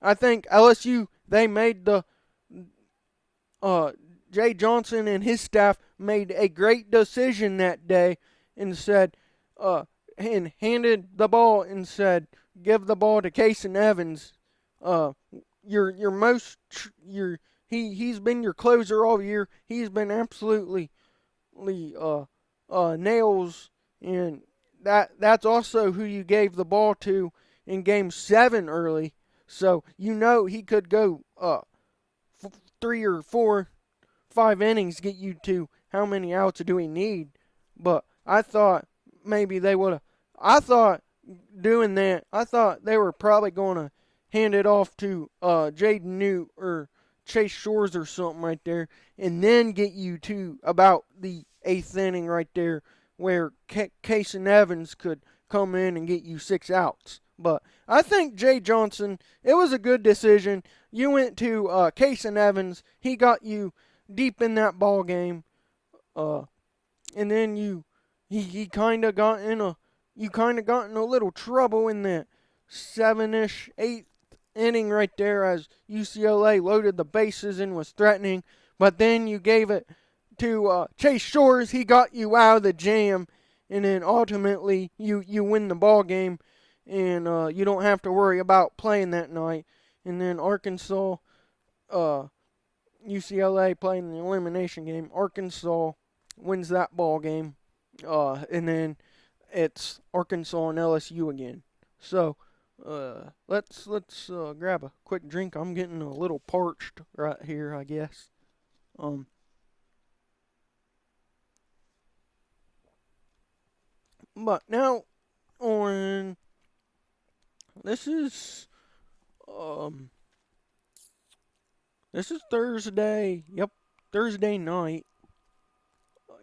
I think LSU, they made Jay Johnson and his staff made a great decision that day, and said and handed the ball and said, give the ball to Kason Evans. Your most your he's been your closer all year. He's been absolutely nails, and that's also who you gave the ball to in Game 7 early. So you know he could go 3 or 4, 5 innings, get you to how many outs do we need. But I thought maybe they would have. I thought doing that, I thought they were probably going to hand it off to Jaden Newt or Chase Shores or something right there, and then get you to about the 8th inning right there, where Kason Evans could come in and get you 6 outs. But I think Jay Johnson, it was a good decision. You went to Kason Evans. He got you deep in that ball game, and then he kind of got in a little trouble in that 7-ish, 8th inning right there, as UCLA loaded the bases and was threatening. But then you gave it to Chase Shores. He got you out of the jam, and then ultimately you win the ball game, and you don't have to worry about playing that night. And then Arkansas, UCLA playing the elimination game. Arkansas wins that ball game, and then it's Arkansas and LSU again. So let's grab a quick drink. I'm getting a little parched right here, I guess. But now on this is Thursday. Yep, Thursday night.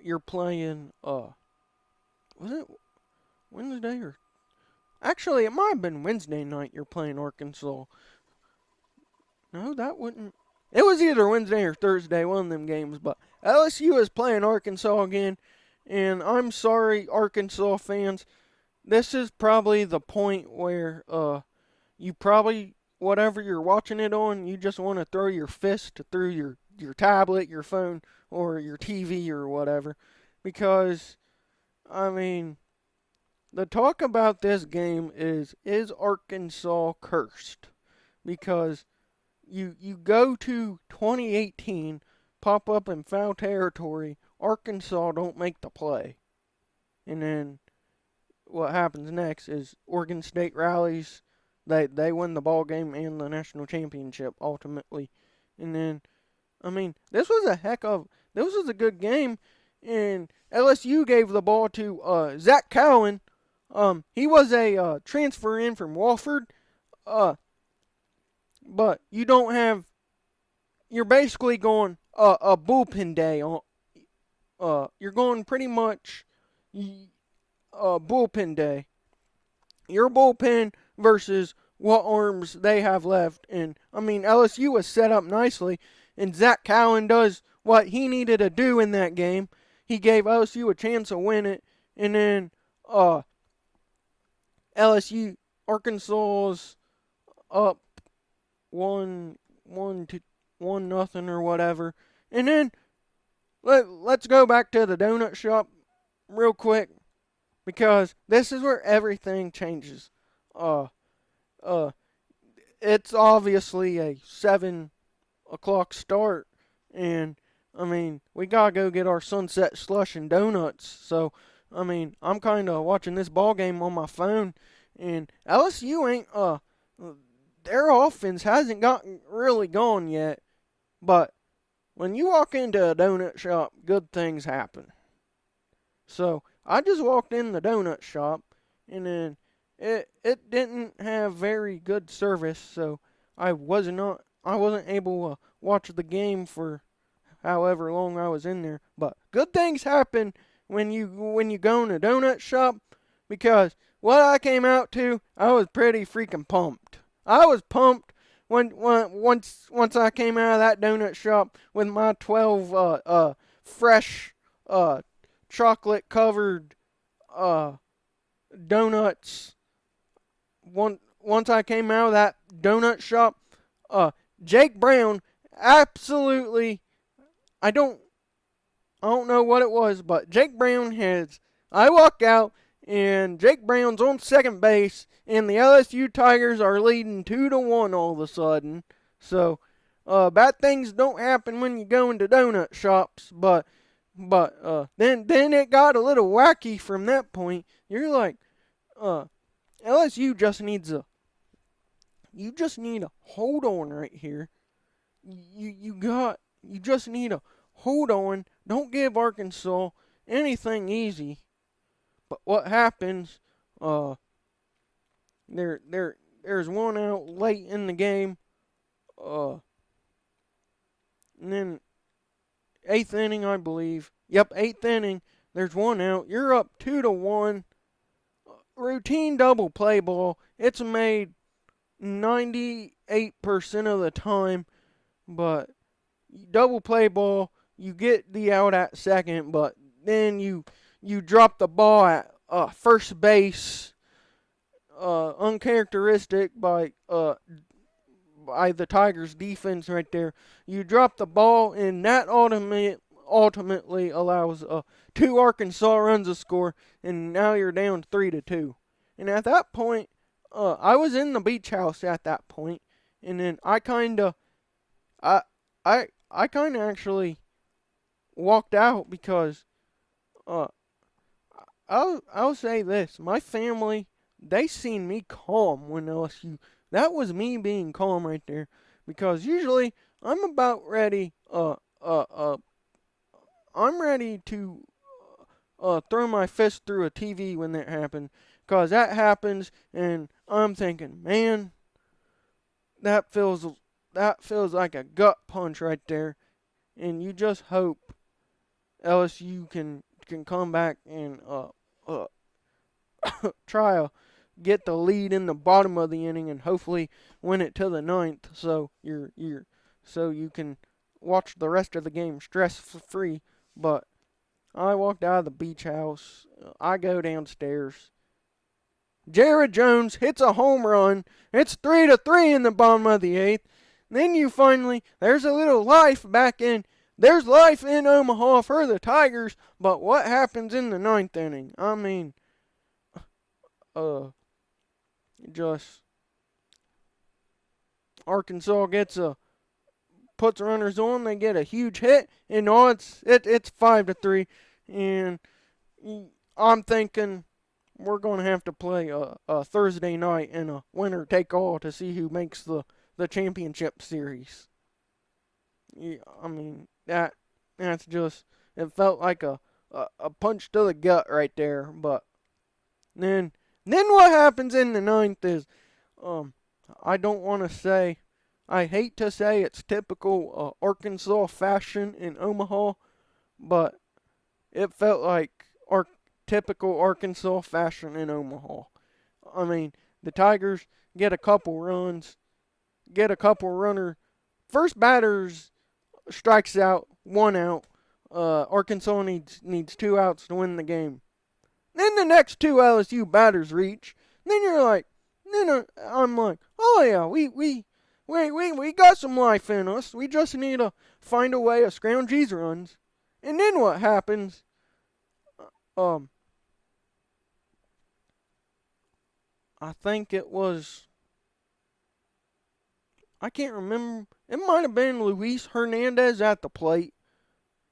You're playing was it Wednesday or actually it might have been Wednesday night you're playing Arkansas. No, that wouldn't. It was either Wednesday or Thursday, one of them games, but LSU is playing Arkansas again, and I'm sorry, Arkansas fans. This is probably the point where you probably, whatever you're watching it on, you just want to throw your fist through your tablet, your phone, or your TV or whatever. Because, I mean, the talk about this game is Arkansas cursed? Because you go to 2018, pop up in foul territory, Arkansas don't make the play. And then what happens next is Oregon State rallies. They win the ball game and the national championship ultimately. And then, I mean, this this was a good game, and LSU gave the ball to Zach Cowan. He was a transfer in from Wofford, but you don't have. You're basically going a bullpen day. You're going pretty much bullpen day. Your bullpen versus what arms they have left. And, I mean, LSU was set up nicely, and Zach Cowan does what he needed to do in that game. He gave LSU a chance to win it, and then Arkansas's up one nothing or whatever. And then let's go back to the donut shop real quick, because this is where everything changes. It's obviously a 7 o'clock start, and I mean, we gotta go get our sunset slush and donuts. So, I mean, I'm kind of watching this ball game on my phone, and LSU ain't their offense hasn't gotten really gone yet. But when you walk into a donut shop, good things happen. So I just walked in the donut shop, and then it didn't have very good service, so I wasn't able to watch the game for however long I was in there. But good things happen when you go in a donut shop, because what I came out to, I was pretty freaking pumped. I was pumped once I came out of that donut shop with my 12 fresh chocolate covered donuts. Once I came out of that donut shop, Jake Brown absolutely, I don't know what it was, but Jake Brown I walk out, and Jake Brown's on second base, and the LSU Tigers are leading 2-1 all of a sudden. So, bad things don't happen when you go into donut shops, but then it got a little wacky from that point. You're like, LSU just needs need a hold on right here. You just need a hold on. Don't give Arkansas anything easy. But what happens? There's one out late in the game. And then 8th inning, I believe. Yep, 8th inning. There's one out. You're up 2-1. Routine double play ball. It's made 98% of the time, but double play ball, you get the out at second, but then you drop the ball at first base. Uncharacteristic by the Tigers' defense right there. You drop the ball, and that ultimately allows 2 Arkansas runs to score, and now you're down 3-2. And at that point, I was in the beach house at that point, and then I kinda actually walked out, because I'll say this: my family, they seen me calm when LSU. That was me being calm right there, because usually I'm about ready. I'm ready to throw my fist through a TV when that happens, because that happens, and I'm thinking, man, that feels like a gut punch right there, and you just hope LSU can come back and try to get the lead in the bottom of the inning and hopefully win it to the 9th, so you can watch the rest of the game stress free. But I walked out of the beach house. I go downstairs. Jared Jones hits a home run. It's 3-3 in the bottom of the 8th. Then there's a little life back in. There's life in Omaha for the Tigers, but what happens in the 9th inning? I mean, just Arkansas puts runners on. They get a huge hit, and now it's 5-3, and I'm thinking we're going to have to play a Thursday night in a winner take all to see who makes the championship series. Yeah, I mean, That's just, it felt like a punch to the gut right there. But then what happens in the ninth is, um, I don't want to say, I hate to say it's typical Arkansas fashion in Omaha, but it felt like typical Arkansas fashion in Omaha. I mean, the Tigers get a couple runs, get a couple runner. First batters strikes out, 1 out. Arkansas needs 2 outs to win the game. Then the next 2 LSU batters reach. Then you're like, I'm like, oh yeah, we got some life in us. We just need to find a way to scrounge these runs. And then what happens? I think it was, I can't remember. It might have been Luis Hernandez at the plate.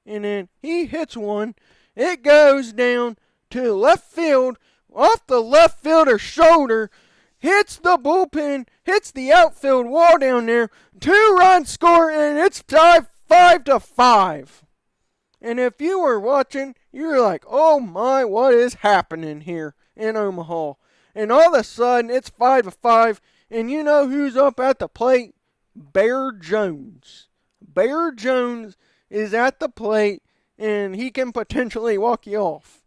And then he hits one. It goes down to left field, off the left fielder's shoulder, hits the bullpen, hits the outfield wall down there. 2 runs score, and it's tied 5-5. And if you were watching, you were like, oh my, what is happening here in Omaha? And all of a sudden, it's 5-5, and you know who's up at the plate? Bear Jones. Bear Jones is at the plate, and he can potentially walk you off.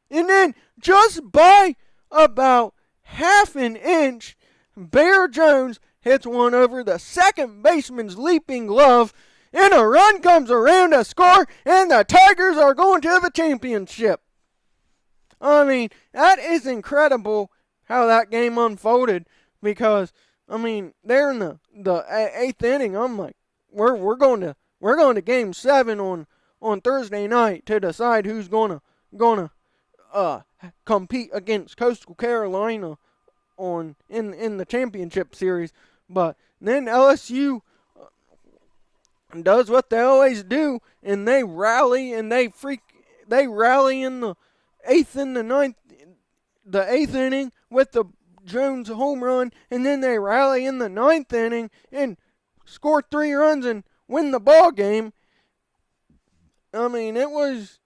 And then, just by about half an inch, Bear Jones hits one over the second baseman's leaping glove, and a run comes around to score, and the Tigers are going to the championship. I mean, that is incredible how that game unfolded, because, I mean, there in the 8th inning, I'm like, we're going to Game 7 on Thursday night to decide who's gonna compete against Coastal Carolina in the championship series. But then LSU does what they always do, and they rally, and they rally in the 8th and the 9th, the 8th inning with the Jones home run, and then they rally in the 9th inning and score 3 runs and win the ball game. I mean, it was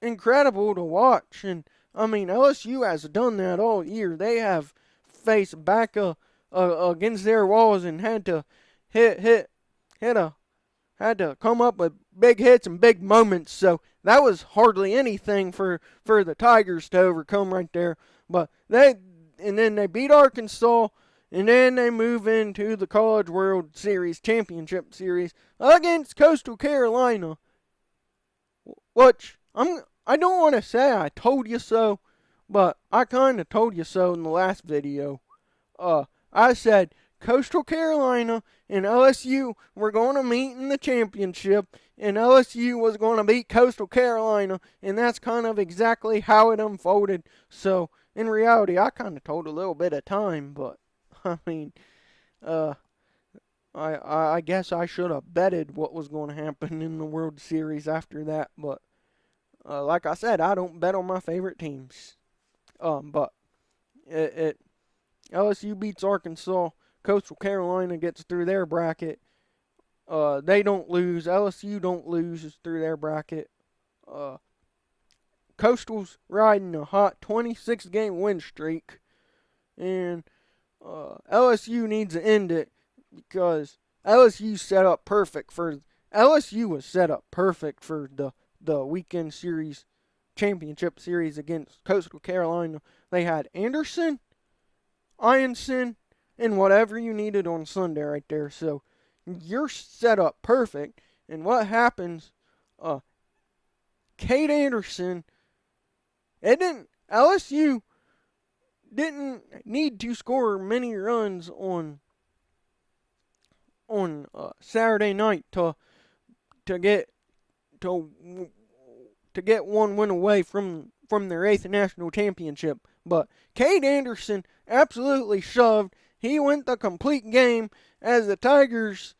incredible to watch, and I mean, LSU has done that all year. They have faced back against their walls and had to had to come up with big hits and big moments. So that was hardly anything for the Tigers to overcome right there. But then they beat Arkansas, and then they move into the College World Series Championship Series against Coastal Carolina, which I don't want to say I told you so, but I kind of told you so in the last video. I said Coastal Carolina and LSU were going to meet in the championship, and LSU was going to beat Coastal Carolina, and that's kind of exactly how it unfolded. So, in reality, I kind of told a little bit of time, but, I mean, I guess I should have betted what was going to happen in the World Series after that, but, like I said, I don't bet on my favorite teams. But LSU beats Arkansas. Coastal Carolina gets through their bracket. They don't lose. LSU don't lose through their bracket. Coastal's riding a hot 26-game win streak. And LSU needs to end it because LSU was set up perfect for the weekend series, championship series against Coastal Carolina. They had Anderson, Ianson, and whatever you needed on Sunday right there. So you're set up perfect. And what happens? Cade Anderson. LSU didn't need to score many runs on Saturday night to get one win away from their 8th national championship. But Cade Anderson absolutely shoved. He went the complete game as the Tigers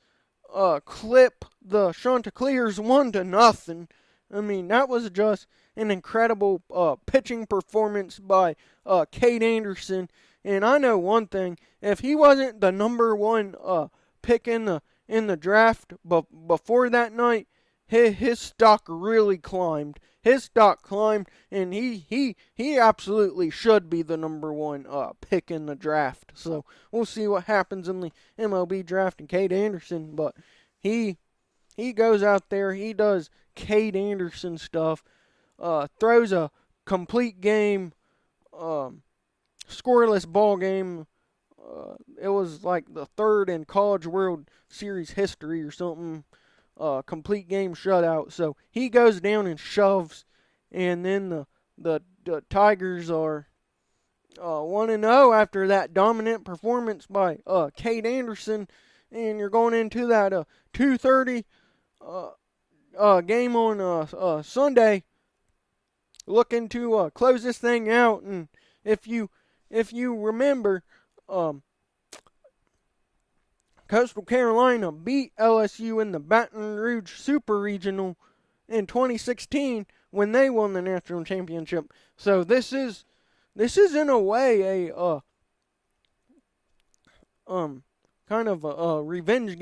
clip the Chanticleers 1-0. I mean, that was just an incredible pitching performance by Cade Anderson. And I know one thing: if he wasn't the number one pick in the in the draft, but before that night, his stock really climbed. His stock climbed, and he absolutely should be the number one pick in the draft. So we'll see what happens in the MLB draft and Cade Anderson. But he goes out there, he does Cade Anderson stuff, throws a complete game, scoreless ball game. It was like the third in College World Series history or something. Complete game shutout. So he goes down and shoves, and then the Tigers are 1-0 after that dominant performance by Cade Anderson, and you're going into that 2:30 game on Sunday, looking to close this thing out. And if you remember, Coastal Carolina beat LSU in the Baton Rouge Super Regional in 2016 when they won the national championship. So this is in a way a kind of a revenge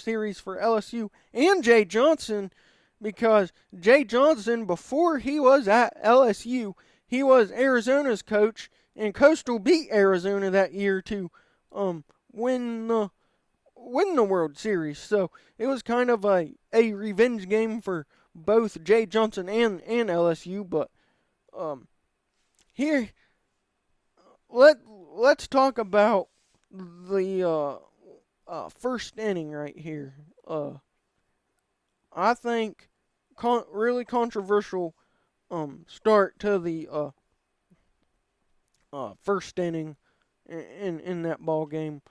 series for LSU and Jay Johnson, because Jay Johnson, before he was at LSU, he was Arizona's coach, and Coastal beat Arizona that year to win the World Series. So it was kind of a revenge game for both Jay Johnson and LSU. But here, let's talk about the first inning right here. I think really controversial start to the first inning in that ball game.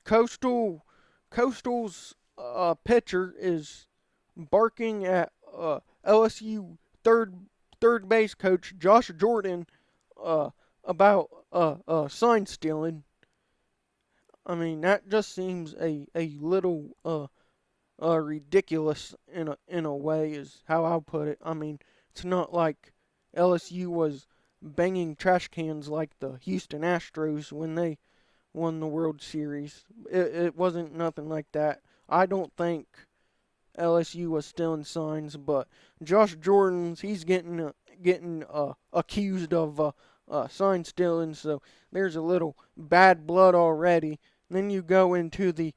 Coastal's pitcher is barking at LSU third base coach Josh Jordan about sign stealing. I mean, that just seems a little ridiculous in a way, is how I'll put it. I mean, it's not like LSU was banging trash cans like the Houston Astros when they won the World Series. It wasn't nothing like that. I don't think LSU was stealing signs, but Josh Jordan's, he's getting accused of sign stealing, so there's a little bad blood already. And then you go into the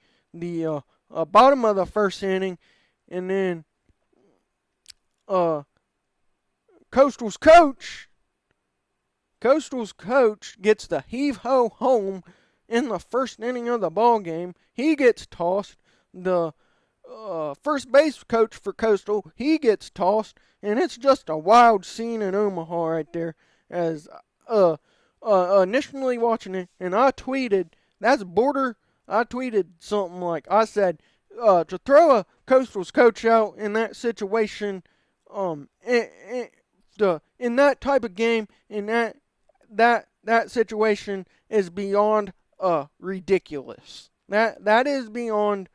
bottom of the first inning, and then Coastal's coach gets the heave-ho home in the first inning of the ball game. He gets tossed. The first base coach for Coastal, he gets tossed, and it's just a wild scene in Omaha right there. As initially watching it, and I tweeted something like, I said, to throw a Coastal's coach out in that situation, in that type of game, in that situation is beyond ridiculous. That is beyond.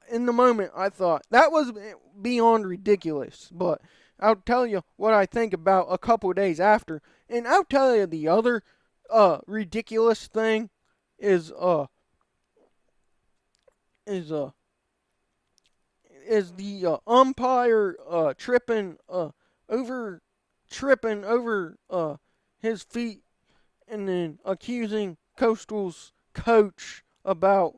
In the moment, I thought that was beyond ridiculous. But I'll tell you what I think about a couple of days after, and I'll tell you the other ridiculous thing is the umpire tripping over his feet, and then accusing Coastal's coach about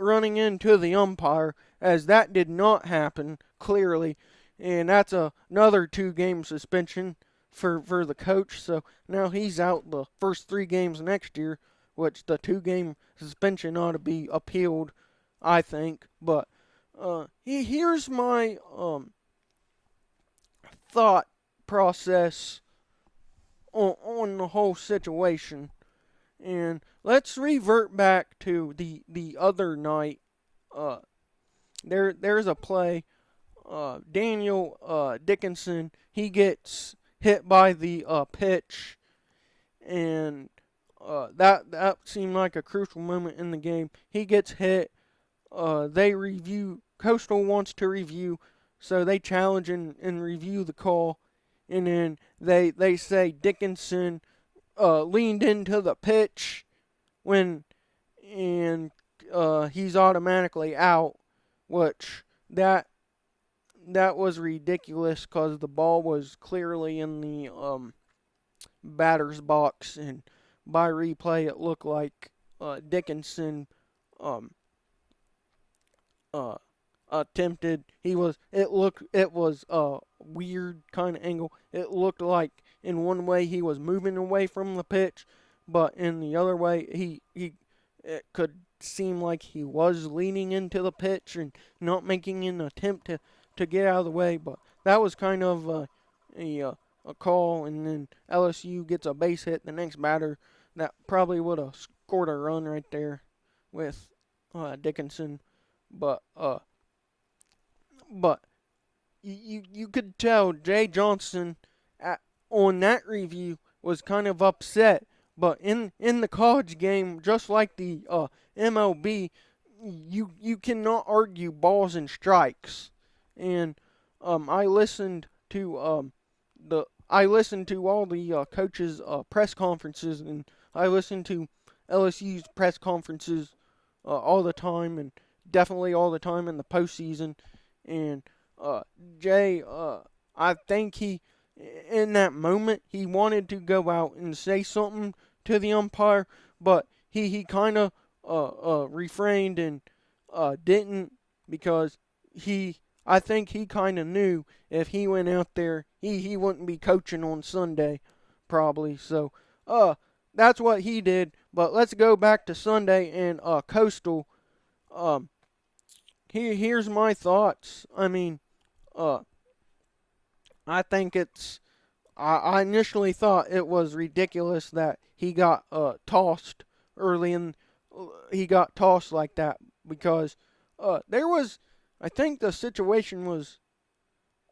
running into the umpire, as that did not happen clearly, and that's another 2-game suspension for the coach. So now he's out the first 3 games next year, which the 2-game suspension ought to be appealed, I think. But here's my thought process on the whole situation. And let's revert back to the other night. There's a play. Daniel Dickinson, he gets hit by the pitch, and that seemed like a crucial moment in the game. He gets hit. They review. Coastal wants to review, so they challenge and review the call, and then they say Dickinson leaned into the pitch when and he's automatically out, which that was ridiculous because the ball was clearly in the batter's box, and by replay it looked like Dickinson um, uh, attempted. It was a weird kind of angle. It looked like in one way he was moving away from the pitch, but in the other way he it could seem like he was leaning into the pitch and not making an attempt to get out of the way. But that was kind of a call, and then LSU gets a base hit. The next batter that probably would have scored a run right there with Dickinson, but but you could tell Jay Johnson on that review was kind of upset. But in the college game, just like the MLB, you cannot argue balls and strikes. And I listened to all the coaches' press conferences, and I listened to LSU's press conferences all the time, and definitely all the time in the postseason. And Jay, I think in that moment, he wanted to go out and say something to the umpire, but he kind of refrained and didn't, because I think he kind of knew if he went out there, he wouldn't be coaching on Sunday, probably. So, that's what he did. But let's go back to Sunday and Coastal. Here's my thoughts. I mean, I think I initially thought it was ridiculous that he got tossed early in. He got tossed like that because there was. I think the situation was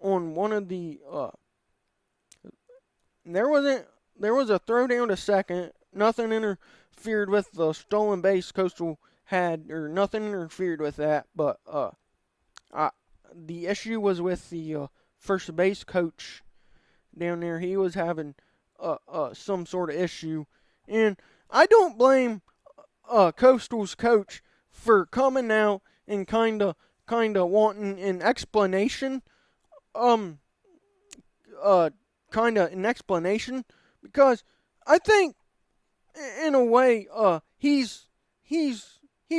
on one of the. There wasn't. There was a throw down to second. Nothing interfered with the stolen base Coastal had, or nothing interfered with that. But the issue was with the first base coach down there. He was having some sort of issue, and I don't blame Coastal's coach for coming out and kind of wanting an explanation. Um, kind of an explanation, because I think in a way he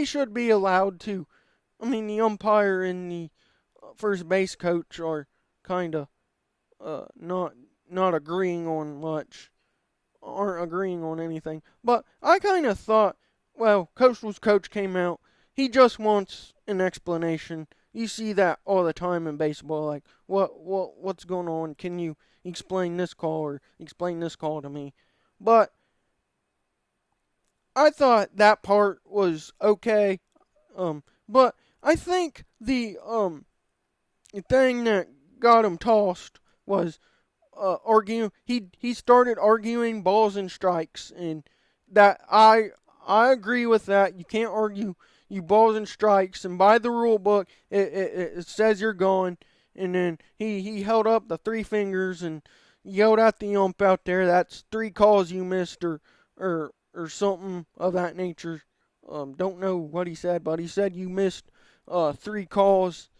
should be allowed to. I mean, the umpire and the first base coach are kind of not agreeing on much, aren't agreeing on anything. But I kind of thought, well, Coastal's coach came out. He just wants an explanation. You see that all the time in baseball. Like, what's going on? Can you explain this call or explain this call to me? But I thought that part was okay. But I think the thing that got him tossed was arguing. He started arguing balls and strikes, and that I agree with that. You can't argue you balls and strikes, and by the rule book it says you're gone. And then he held up the three fingers and yelled at the ump out there. That's 3 calls you missed, or something of that nature. Don't know what he said, but he said you missed 3 calls,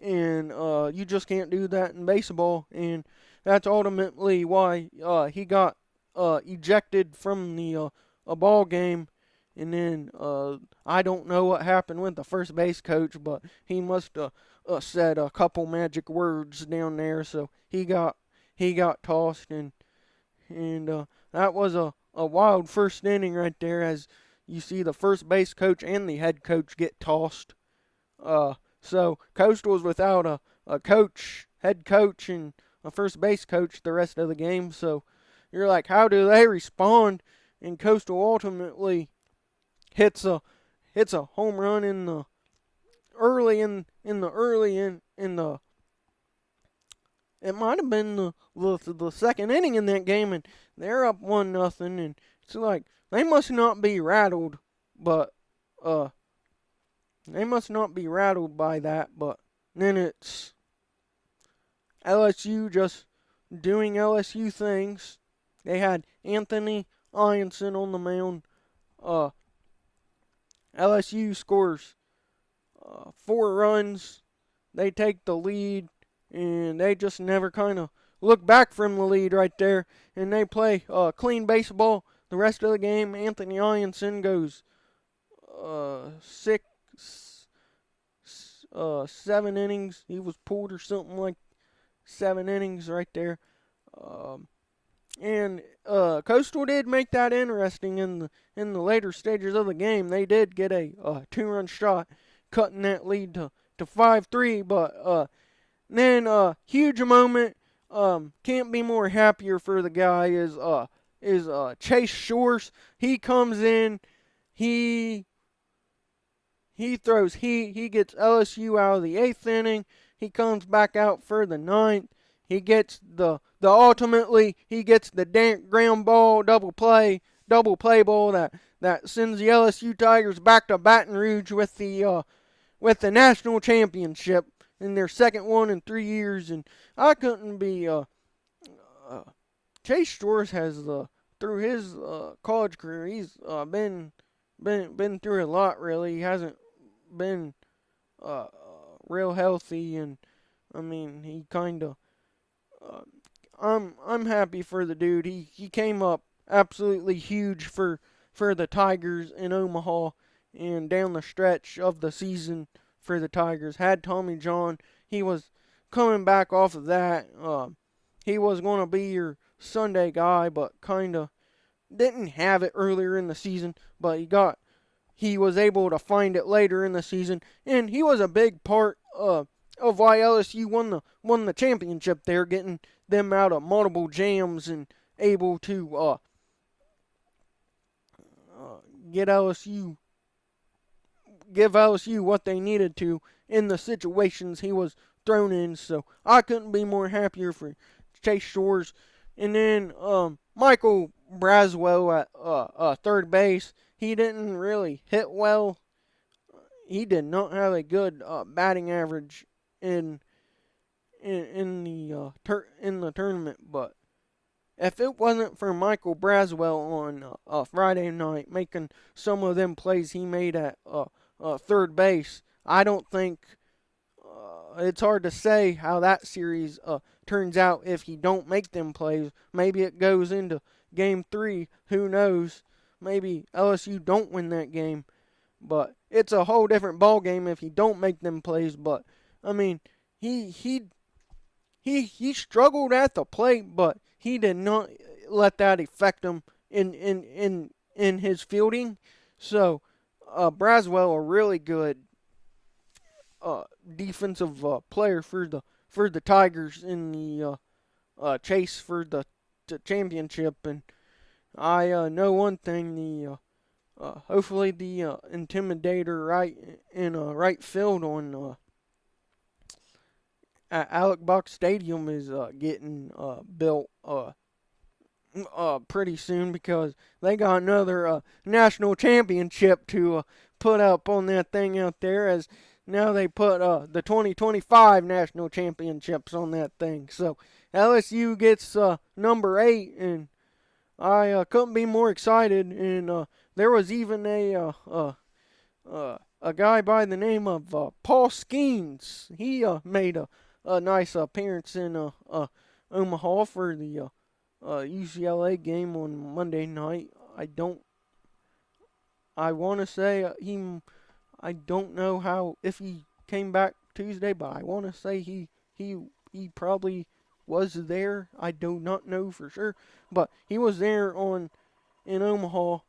and you just can't do that in baseball. And that's ultimately why he got ejected from the a ball game. And then I don't know what happened with the first base coach, but he must have said a couple magic words down there, so he got tossed, and that was a wild first inning right there, as you see the first base coach and the head coach get tossed. So Coastal was without a coach, head coach, and a first base coach the rest of the game. So you're like, how do they respond? And Coastal ultimately hits a home run in the it might have been the second inning in that game, and they're up 1-0, and it's like they must not be rattled, but they must not be rattled by that. But then it's LSU just doing LSU things. They had Anthony Ianson on the mound. LSU scores 4 runs. They take the lead, and they just never kind of look back from the lead right there. And they play clean baseball the rest of the game. Anthony Ianson goes 7 innings. He was pulled or something like 7 innings right there. And Coastal did make that interesting in the later stages of the game. They did get a 2-run shot, cutting that lead to 5-3. But then huge moment. Can't be more happier for the guy is Chase Shores. He comes in. He throws heat. He gets LSU out of the 8th inning. He comes back out for the 9th. He gets ultimately he gets the ground ball double play ball that sends the LSU Tigers back to Baton Rouge with the national championship in their second one in 3 years. And I couldn't be Chase Shores has through his college career, he's been through a lot. Really, he hasn't been real healthy, and I mean he kind of. I'm happy for the dude. He came up absolutely huge for the Tigers in Omaha and down the stretch of the season for the Tigers. Had Tommy John. He was coming back off of that. He was going to be your Sunday guy, but kind of didn't have it earlier in the season. But he was able to find it later in the season, and he was a big part of why LSU won the championship there, getting them out of multiple jams and able to give LSU what they needed to in the situations he was thrown in. So I couldn't be more happier for Chase Shores. And then Michael Braswell at third base. He didn't really hit well. He did not have a good batting average in the tournament. But if it wasn't for Michael Braswell on Friday night making some of them plays he made at third base, I don't think it's hard to say how that series turns out if he don't make them plays. Maybe it goes into game 3. Who knows? Maybe LSU don't win that game. But it's a whole different ball game if he don't make them plays. But I mean, he struggled at the plate, but he did not let that affect him in his fielding. So Braswell, a really good defensive player for the Tigers in the chase for the championship. And I know one thing: hopefully the Intimidator right in right field on at Alec Box Stadium is getting built pretty soon, because they got another national championship to put up on that thing out there, as now they put the 2025 national championships on that thing. So LSU gets number 8, and I couldn't be more excited. And there was even a guy by the name of Paul Skeens. He made a nice appearance in Omaha for the UCLA game on Monday night. I want to say I don't know if he came back Tuesday, but I want to say he probably was there. I do not know for sure, but he was there in Omaha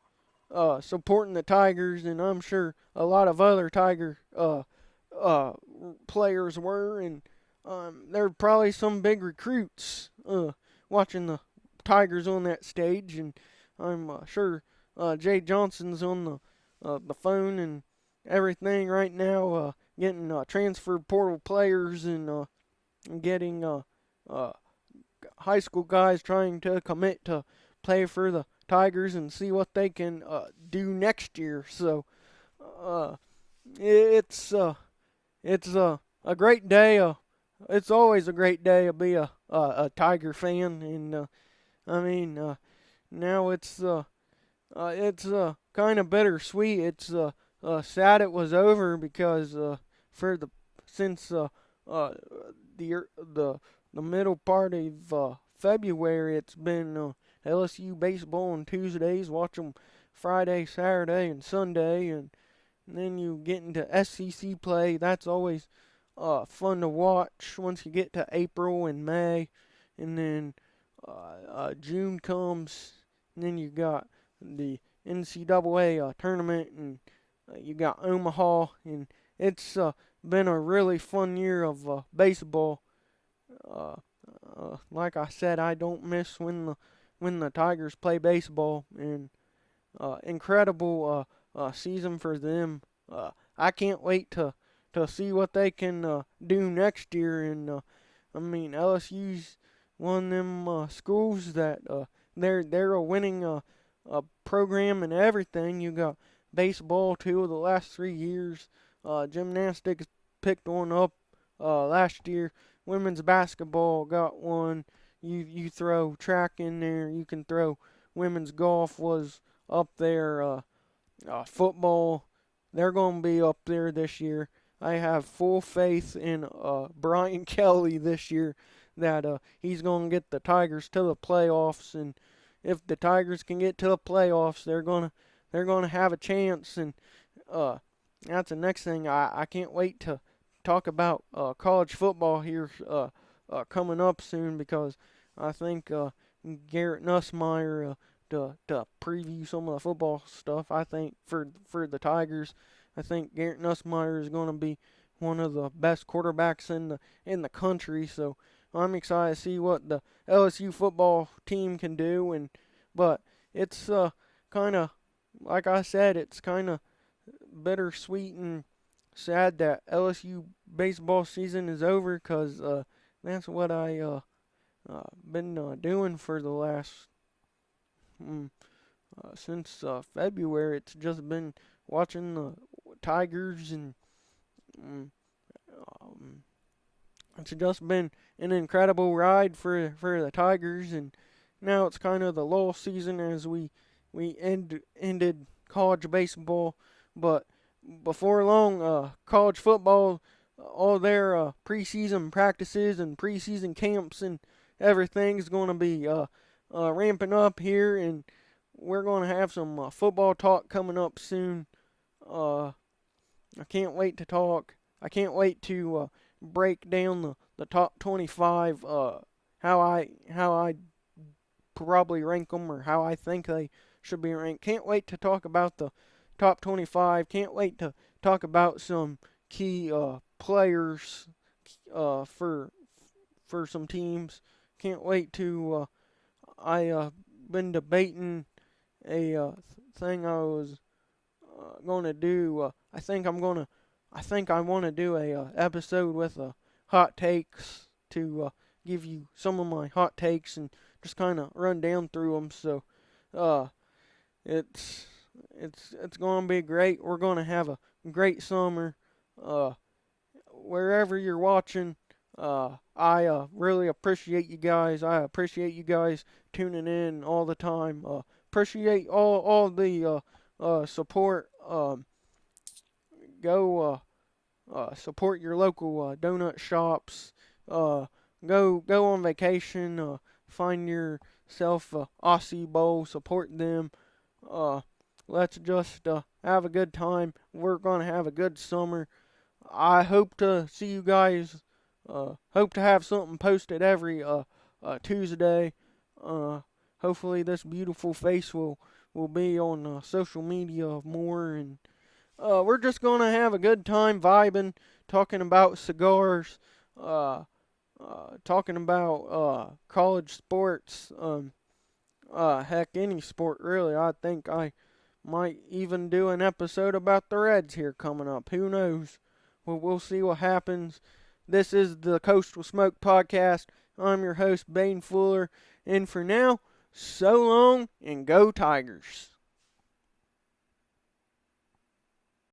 supporting the Tigers, and I'm sure a lot of other Tiger players were, and there were probably some big recruits watching the Tigers on that stage, and I'm sure Jay Johnson's on the phone and everything right now, getting transfer portal players and getting high school guys trying to commit to play for the Tigers and see what they can do next year. So it's a great day. It's always a great day to be a Tiger fan, and I mean now it's kind of bittersweet. It's sad it was over because for the since uh, the middle part of February, it's been LSU baseball on Tuesdays. Watch them Friday, Saturday, and Sunday, and then you get into SEC play. That's always fun to watch once you get to April and May, and then June comes, and then you got the NCAA tournament, and you got Omaha, and it's been a really fun year of baseball. Uh, like I said, I don't miss when the Tigers play baseball, and incredible season for them. I can't wait to see what they can do next year. And I mean, LSU's one of them schools that they're a winning program and everything. You got baseball 2 of the last 3 years. Gymnastics picked one up last year. Women's basketball got one. You throw track in there. You can throw women's golf was up there. Football, they're going to be up there this year. I have full faith in Brian Kelly this year that he's going to get the Tigers to the playoffs, and if the Tigers can get to the playoffs, they're gonna have a chance. And uh, that's the next thing. I can't wait to talk about college football here coming up soon, because I think Garrett Nussmeier to preview some of the football stuff. I think for the Tigers, I think Garrett Nussmeier is going to be one of the best quarterbacks in the country. So I'm excited to see what the LSU football team can do. But it's kind of, like I said, it's kind of bittersweet and sad that LSU baseball season is over, because that's what I been doing for the last since February. It's just been watching the Tigers, and um, it's just been an incredible ride for the Tigers. And now it's kind of the lull season as we ended college baseball, but before long, college football, all their preseason practices and preseason camps and everything's going to be ramping up here, and we're going to have some football talk coming up soon. Uh, I can't wait to talk. I can't wait to break down the top 25. How I probably rank them, or how I think they should be ranked. Can't wait to talk about the top 25. Can't wait to talk about some key players for some teams. Can't wait to. I been debating a thing I was going to do. I think I want to do a episode with hot takes to give you some of my hot takes and just kind of run down through them. So, it's it's going to be great. We're going to have a great summer. Uh, Wherever you're watching, I really appreciate you guys. I appreciate you guys tuning in all the time. Appreciate all the support. Go support your local donut shops. Go on vacation. Find yourself a Aussie Bowl. Support them. Let's just have a good time. We're gonna have a good summer. I hope to see you guys. Hope to have something posted every Tuesday. Hopefully this beautiful face will be on social media more, and we're just gonna have a good time vibing, talking about cigars, talking about college sports, heck, any sport really. I think I might even do an episode about the Reds here coming up. Who knows? Well, we'll see what happens. This is the Coastal Smoke Podcast. I'm your host, Bane Fuller. And for now, so long and go Tigers.